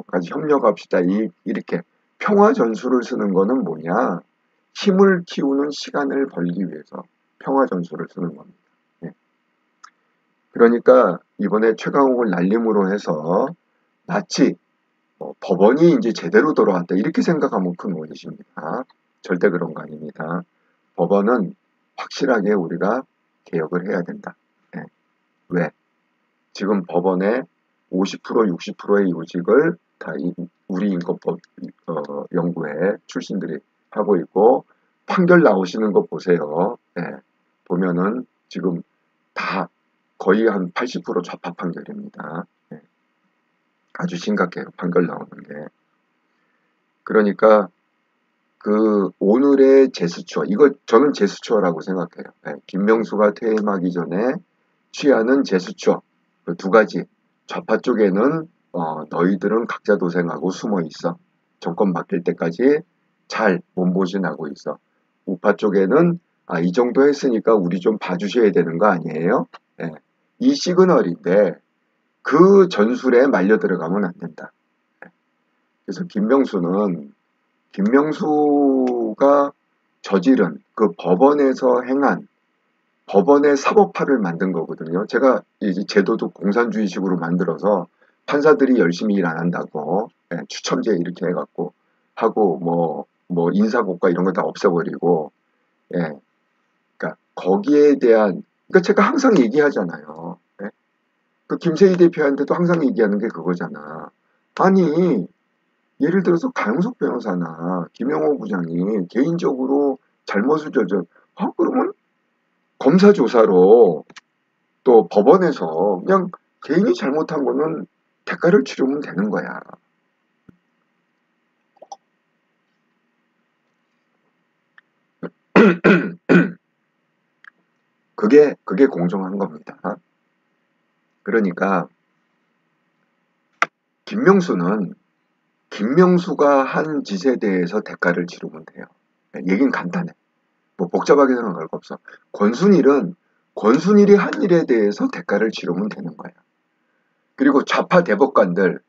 같이 협력합시다, 이렇게. 평화 전술을 쓰는 거는 뭐냐? 힘을 키우는 시간을 벌기 위해서 평화 전술을 쓰는 겁니다. 예. 그러니까 이번에 최강욱을 날림으로 해서 마치 법원이 이제 제대로 돌아왔다, 이렇게 생각하면 큰 오해십니다. 절대 그런 거 아닙니다. 법원은 확실하게 우리가 개혁을 해야 된다. 예. 왜? 지금 법원의 50%, 60%의 요직을 다 우리 인권법 연구회 출신들이 하고 있고 판결 나오시는 거 보세요. 예. 보면은 지금 다 거의 한 80% 좌파 판결입니다. 예. 아주 심각해요. 판결 나오는 게. 그러니까 그 오늘의 제스처, 이거 저는 제스처라고 생각해요. 네, 김명수가 퇴임하기 전에 취하는 제스처, 그 두 가지. 좌파 쪽에는 너희들은 각자 도생하고 숨어 있어. 정권 바뀔 때까지 잘 몸보신하고 있어. 우파 쪽에는 이 정도 했으니까 우리 좀 봐주셔야 되는 거 아니에요? 네, 이 시그널인데 그 전술에 말려 들어가면 안 된다. 네, 그래서 김명수가 저지른 그 법원에서 행한 법원의 사법화를 만든 거거든요. 제가 이 제도도 공산주의식으로 만들어서 판사들이 열심히 일 안 한다고 추첨제 이렇게 해갖고 하고 뭐 인사고과 이런 거 다 없애버리고 그러니까 거기에 대한 그러니까 제가 항상 얘기하잖아요. 그 김세희 대표한테도 항상 얘기하는 게 그거잖아. 아니 예를 들어서 강용석 변호사나 김영호 부장이 개인적으로 잘못을 그러면 검사 조사로 또 법원에서 그냥 개인이 잘못한 거는 대가를 치르면 되는 거야. 그게 공정한 겁니다. 그러니까 김명수가 한 짓에 대해서 대가를 치르면 돼요. 얘긴 간단해. 뭐 복잡하게 생각할 거 없어. 권순일이 한 일에 대해서 대가를 치르면 되는 거야. 그리고 좌파 대법관들,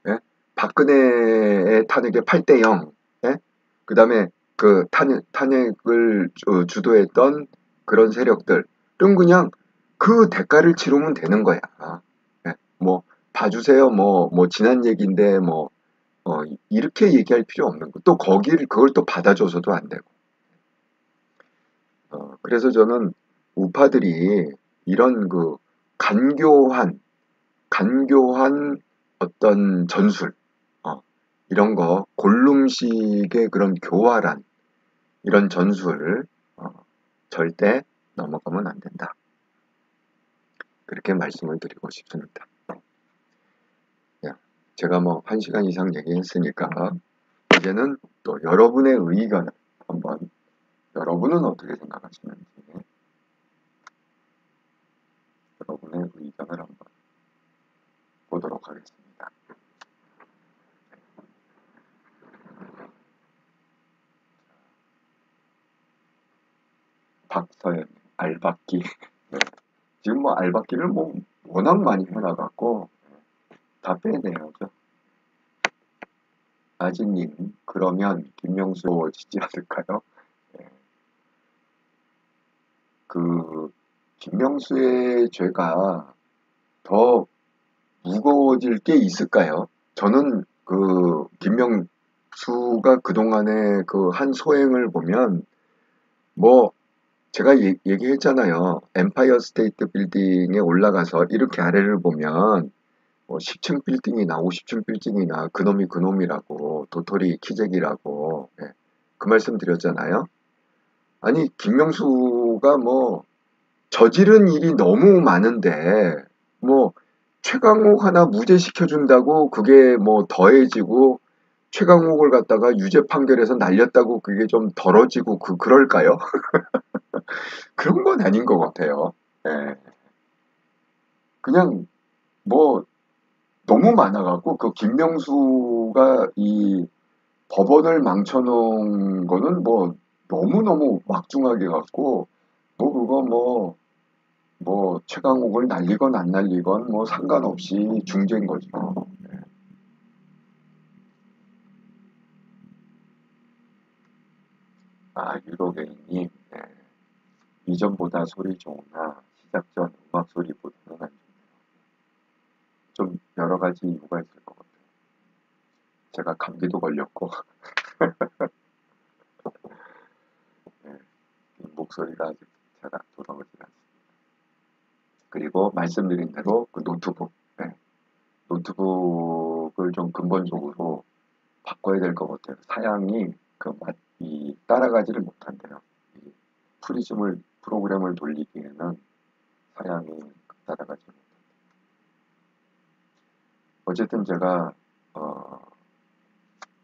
예? 박근혜의 탄핵의 8대 0, 예? 그 다음에 그 탄핵을 주도했던 그런 세력들은 그냥 그 대가를 치르면 되는 거야. 예? 뭐, 봐주세요. 뭐, 지난 얘기인데, 이렇게 얘기할 필요 없는 거. 또 그걸 또 받아줘서도 안 되고. 그래서 저는 우파들이 이런 그 간교한 어떤 전술, 이런 거, 골룸식의 그런 교활한 이런 전술, 절대 넘어가면 안 된다. 그렇게 말씀을 드리고 싶습니다. 제가 뭐 1시간 이상 얘기했으니까, 이제는 또 여러분의 의견을 한번, 여러분은 어떻게 생각하시는지, 여러분의 의견을 한번 보도록 하겠습니다. 박서연, 알박기. 네. 지금 뭐 알박기를 뭐 워낙 많이 해놔갖고 다 빼내야죠. 아지님, 그러면 김명수 지지 않을까요? 네. 그 김명수의 죄가 더 무거워질 게 있을까요? 저는 그 김명수가 그동안의 그 한 소행을 보면 뭐 제가 얘기했잖아요. 엠파이어 스테이트 빌딩에 올라가서 이렇게 아래를 보면 뭐 10층 빌딩이나 50층 빌딩이나 그놈이라고 도토리 키재기라고 그 말씀 드렸잖아요. 아니 김명수가 뭐 저지른 일이 너무 많은데 뭐 최강욱 하나 무죄 시켜준다고 그게 뭐 더해지고 최강욱을 갖다가 유죄 판결에서 날렸다고 그게 좀 덜어지고 그럴까요? 그런 건 아닌 것 같아요. 예. 그냥 뭐 너무 많아갖고 그 김명수가 이 법원을 망쳐놓은 거는 뭐 너무너무 막중하게 갖고 뭐 그거 뭐 최강욱을 날리건 안 날리건 뭐 상관없이 중재인 거죠. 예. 유로게이님, 이전보다 소리 좋으나 시작 전 음악 소리보다는 안 좋네요. 좀 여러 가지 이유가 있을 것 같아요. 제가 감기도 걸렸고 예, 목소리가 아직 잘 돌아오지 않습니다. 그리고 말씀드린 대로 그 노트북을 좀 근본적으로 바꿔야 될 것 같아요. 사양이 따라가지를 못한대요. 이 프로그램을 돌리기에는 사양이 따라가지 못한대요. 어쨌든 제가 어,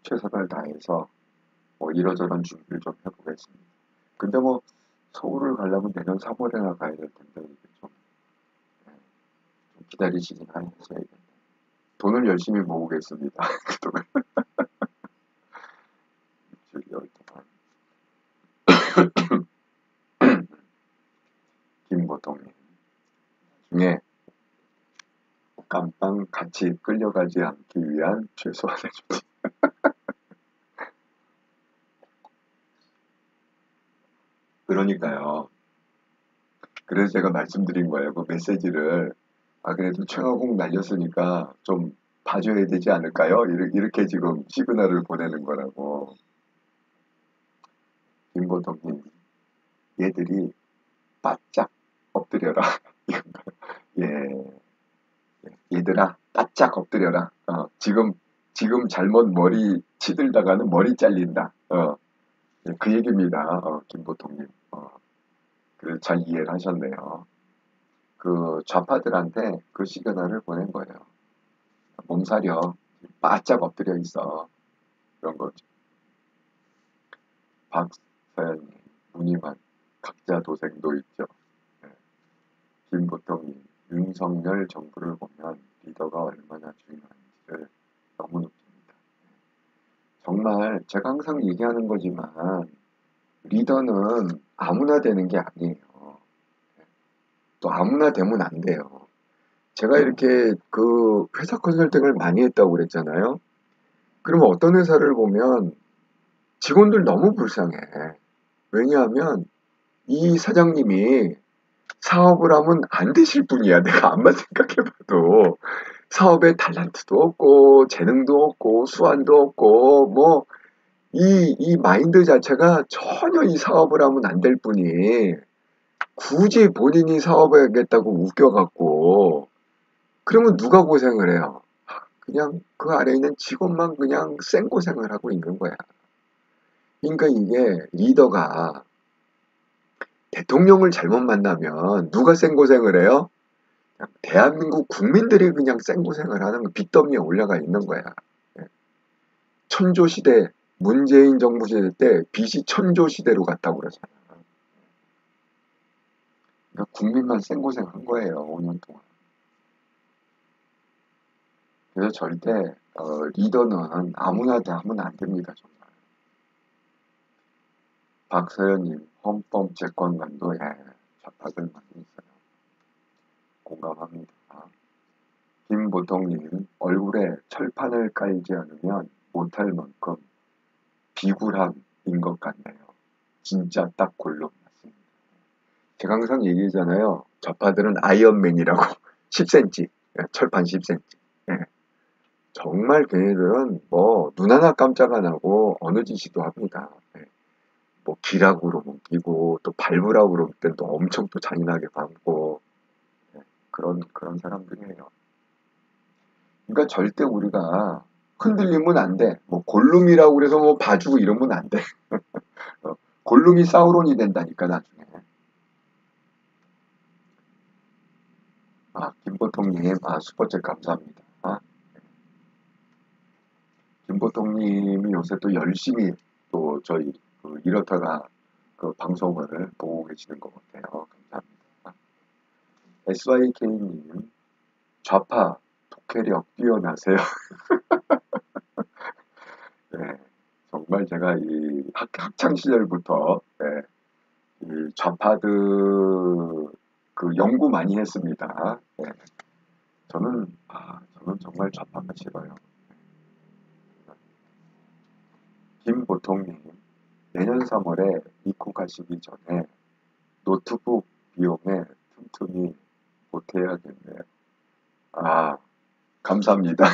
최선을 다해서 뭐 이러저런 준비를 좀 해보겠습니다. 근데 뭐 서울을 가려면 내년 3월에나 가야 될 텐데 이게 좀 기다리시긴 하셔야겠네요. 돈을 열심히 모으겠습니다. 그동안 일주일 동안. 김보통님 중에 깜빵 같이 끌려가지 않기 위한 최소한의 준비. 그러니까요. 그래서 제가 말씀드린 거예요. 그 메시지를 그래도 최하공 날렸으니까 좀 봐줘야 되지 않을까요? 이렇게 지금 시그널을 보내는 거라고. 김보통님 얘들이 바짝 엎드려라. 예, 얘들아 바짝 엎드려라. 지금 잘못 머리 치들다가는 머리 잘린다. 예, 그 얘기입니다. 김보통님. 그래서 잘 이해를 하셨네요. 그 좌파들한테 그 시그널을 보낸 거예요. 몸사려 바짝 엎드려 있어. 그런 거죠. 박서연님, 무늬만 각자 도생도 있죠. 예, 김보통님, 윤석열 정부를 보면 리더가 얼마나 중요한지를 너무 느낍니다. 정말 제가 항상 얘기하는 거지만 리더는 아무나 되는 게 아니에요. 또 아무나 되면 안 돼요. 제가 이렇게 그 회사 컨설팅을 많이 했다고 그랬잖아요. 그러면 어떤 회사를 보면 직원들 너무 불쌍해. 왜냐하면 이 사장님이 사업을 하면 안 되실 분이야. 내가 암만 생각해봐도. 사업에 탤런트도 없고, 재능도 없고, 수완도 없고, 뭐, 이 마인드 자체가 전혀 이 사업을 하면 안 될 분이 굳이 본인이 사업하겠다고 웃겨갖고, 그러면 누가 고생을 해요? 그냥 그 아래에 있는 직원만 그냥 생고생을 하고 있는 거야. 그러니까 이게 리더가 대통령을 잘못 만나면 누가 생고생을 해요? 그냥 대한민국 국민들이 그냥 생고생을 하는 빚더미에 올라가 있는 거야. 예. 천조시대, 문재인 정부 시대 때 빚이 천조시대로 갔다고 그러잖아. 그러니까 국민만 생고생한 거예요, 5년 동안. 그래서 절대 리더는 아무나 하면 안 됩니다, 정말. 박서연님, 헌법 재건관도 좌파들 많이 있어요. 공감합니다. 김보통님, 얼굴에 철판을 깔지 않으면 못할 만큼 비굴함인 것 같네요. 진짜 딱 골룸 맞습니다. 제가 항상 얘기하잖아요. 좌파들은 아이언맨이라고 10cm, 철판 10cm. 정말 걔네들은 뭐 눈 하나 깜짝 안 하고 어느 짓이도 합니다. 뭐 기라고 그러면 기고 또 밟으라고 그러면 또 엄청 또 잔인하게 밟고 그런 사람들이에요. 그러니까 절대 우리가 흔들리면 안 돼. 뭐 골룸이라고 그래서 뭐 봐주고 이러면 안 돼. 골룸이 사우론이 된다니까 나중에. 김보통님, 슈퍼챗 감사합니다. 김보통님이 요새 또 열심히 또 저희 이렇다가 그 방송을 보고 계시는 것 같아요. 감사합니다. SYK님, 좌파 독해력 뛰어나세요. 네, 정말 제가 이 학창 시절부터 이 좌파들 그 연구 많이 했습니다. 저는 정말 좌파가 싫어요. 김보통님, 내년 3월에 입국하시기 전에 노트북 비용에 틈틈이 보태야겠네요. 아, 감사합니다.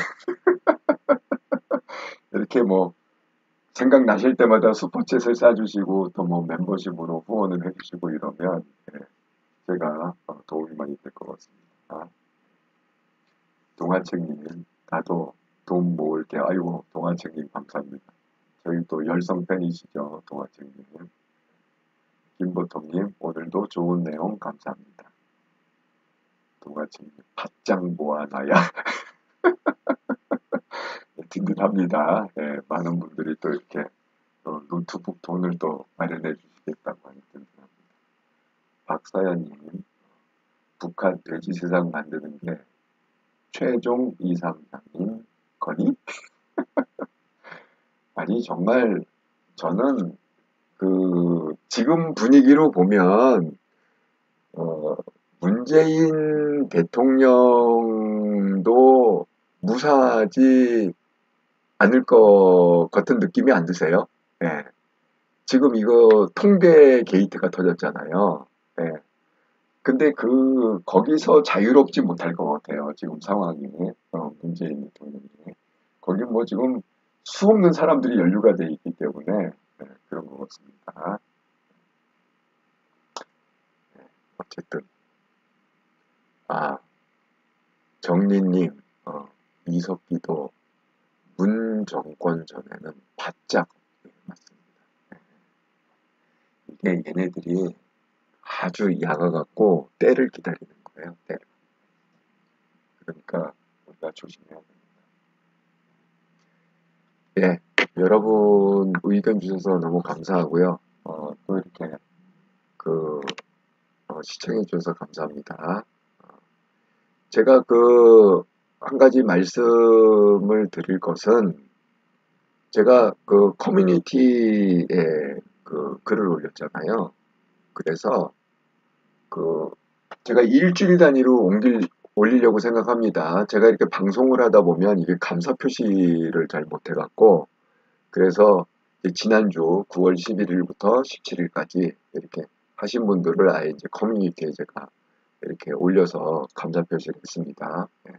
이렇게 뭐 생각나실 때마다 슈퍼챗을 쏴주시고 또 뭐 멤버십으로 후원을 해주시고 이러면 제가 도움이 많이 될 것 같습니다. 동화책님, 나도 돈 모을게요. 아이고, 동화책님 감사합니다. 저희 또 열성 팬이시죠, 동화책님. 김보통님, 오늘도 좋은 내용 감사합니다. 동화책님, 바짝 모아놔야. 든든합니다. 예, 많은 분들이 또 이렇게 노트북 돈을 또 마련해 주시겠다고 하니 든든합니다. 박사연님, 북한 돼지 세상 만드는 게 최종 이상장인 거니? 아니, 정말 저는 지금 분위기로 보면, 어, 문재인 대통령도 무사하지 않을 것 같은 느낌이 안 드세요? 예. 지금 이거 통계 게이트가 터졌잖아요. 예. 근데 거기서 자유롭지 못할 것 같아요. 지금 상황이. 문재인 대통령이. 거기 뭐 지금 수없는 사람들이 연루가 돼 있기 때문에, 그런 것 같습니다. 어쨌든, 아, 정리님, 이석기도 문 정권 전에는 바짝, 맞습니다. 이게 얘네들이 아주 약아갖고 때를 기다리는 거예요. 때를. 그러니까 우리가 조심해야 됩니다. 예, 여러분 의견 주셔서 너무 감사하고요. 또 이렇게 그 시청해 주셔서 감사합니다. 제가 한 가지 말씀을 드릴 것은 제가 커뮤니티에 글을 올렸잖아요. 그래서 그 제가 일주일 단위로 올리려고 생각합니다. 제가 이렇게 방송을 하다 보면 이게 감사 표시를 잘 못해갖고 그래서 이제 지난주 9월 11일부터 17일까지 이렇게 하신 분들을 아예 이제 커뮤니티에 제가 이렇게 올려서 감사 표시를 했습니다. 예.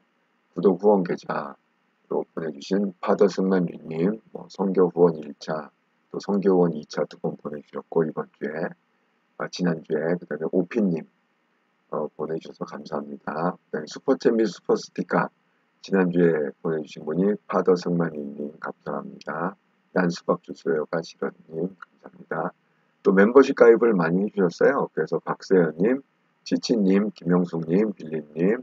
구독 후원 계좌로 보내주신 파더 승만유님, 선교 후원 1차, 또 선교 후원 2차 2번 보내주셨고 이번 주에 지난주에 그다음에 오피님 보내주셔서 감사합니다. 그다음에 슈퍼챗 및 슈퍼스티커 지난주에 보내주신 분이 파더 승만유님 감사합니다. 난수박 주스여가 실현님 감사합니다. 또 멤버십 가입을 많이 해주셨어요. 그래서 박세현님, 치치님, 김영숙님, 빌리님,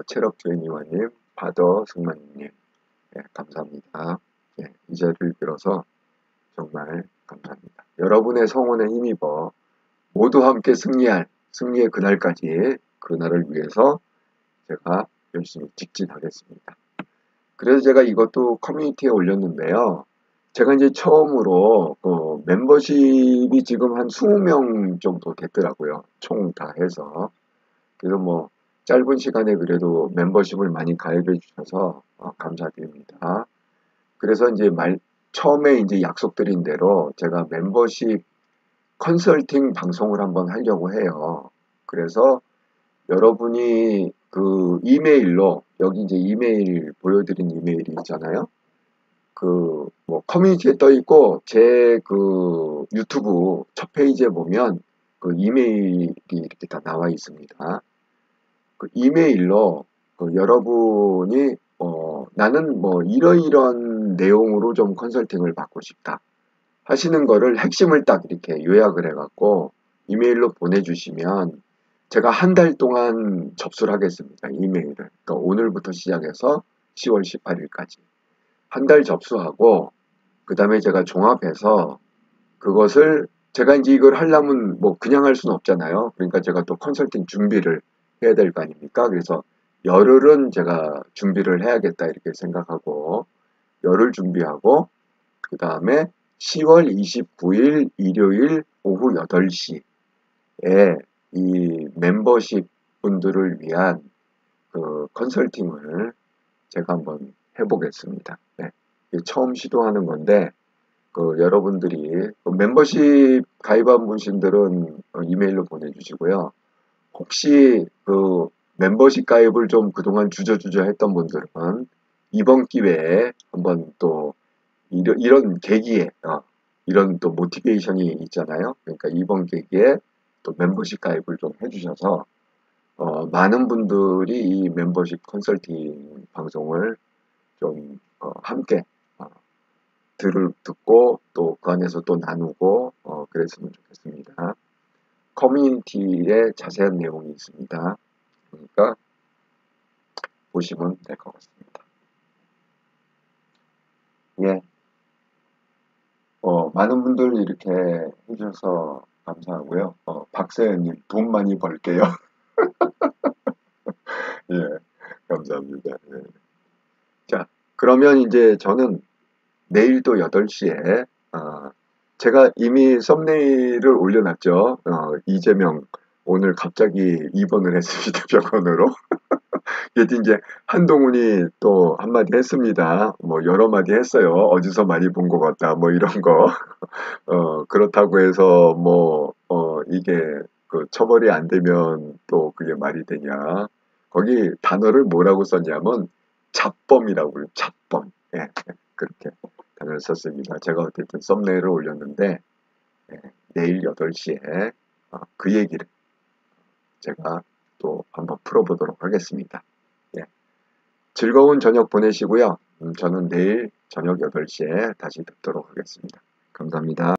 체력주인이와님, 파더 승만님 감사합니다. 이 자리를 빌어서 정말 감사합니다. 여러분의 성원에 힘입어 모두 함께 승리의 그날까지 그날을 위해서 제가 열심히 직진하겠습니다. 그래서 제가 이것도 커뮤니티에 올렸는데요. 제가 이제 처음으로 멤버십이 지금 한 20명 정도 됐더라고요. 총 다 해서. 그래서 짧은 시간에 그래도 멤버십을 많이 가입해 주셔서 감사드립니다. 그래서 이제 처음에 이제 약속드린 대로 제가 멤버십 컨설팅 방송을 한번 하려고 해요. 그래서 여러분이 이메일로 여기 이제 이메일 보여드린 이메일이 있잖아요. 커뮤니티에 떠 있고 제 유튜브 첫 페이지에 보면 이메일이 이렇게 다 나와 있습니다. 이메일로 여러분이 나는 이러이런 내용으로 좀 컨설팅을 받고 싶다 하시는 거를 핵심을 딱 이렇게 요약을 해갖고 이메일로 보내주시면 제가 한 달 동안 접수를 하겠습니다. 이메일을. 그러니까 오늘부터 시작해서 10월 18일까지. 한 달 접수하고 그 다음에 제가 종합해서 그것을 제가 이제 이걸 하려면 그냥 할 수는 없잖아요. 그러니까 제가 또 컨설팅 준비를 해야 될 거 아닙니까? 그래서 열흘은 제가 준비를 해야겠다 이렇게 생각하고 열흘 준비하고 그 다음에 10월 29일 일요일 오후 8시에 이 멤버십 분들을 위한 컨설팅을 제가 한번 해보겠습니다. 네. 처음 시도하는 건데 여러분들이 멤버십 가입한 분들은 이메일로 보내주시고요. 혹시 멤버십 가입을 좀 그동안 주저주저 했던 분들은 이번 기회에 한번 또 이런 계기에 이런 또 모티베이션이 있잖아요. 그러니까 이번 계기에 또 멤버십 가입을 좀 해주셔서 많은 분들이 이 멤버십 컨설팅 방송을 좀 함께 듣고 또 그 안에서 또 나누고 그랬으면 좋겠습니다. 커뮤니티에 자세한 내용이 있습니다. 그러니까 보시면 될 것 같습니다. 많은 분들 이렇게 해주셔서 감사하고요. 박세현님, 돈 많이 벌게요. 예, 감사합니다. 예. 자, 그러면 이제 저는 내일도 8시에, 제가 이미 썸네일을 올려놨죠. 이재명, 오늘 갑자기 입원을 했습니다, 병원으로. 그래도 이제 한동훈이 또 한마디 했습니다. 뭐 여러 마디 했어요. 어디서 많이 본 것 같다. 뭐 이런 거. 그렇다고 해서 뭐, 이게 그 처벌이 안 되면 또 그게 말이 되냐. 거기 단어를 뭐라고 썼냐면 잡범이라고 그래요. 잡범. 예, 예, 그렇게 단어를 썼습니다. 제가 어쨌든 썸네일을 올렸는데, 예, 내일 8시에 그 얘기를 제가 또 한번 풀어보도록 하겠습니다. 예. 즐거운 저녁 보내시고요. 저는 내일 저녁 8시에 다시 뵙도록 하겠습니다. 감사합니다.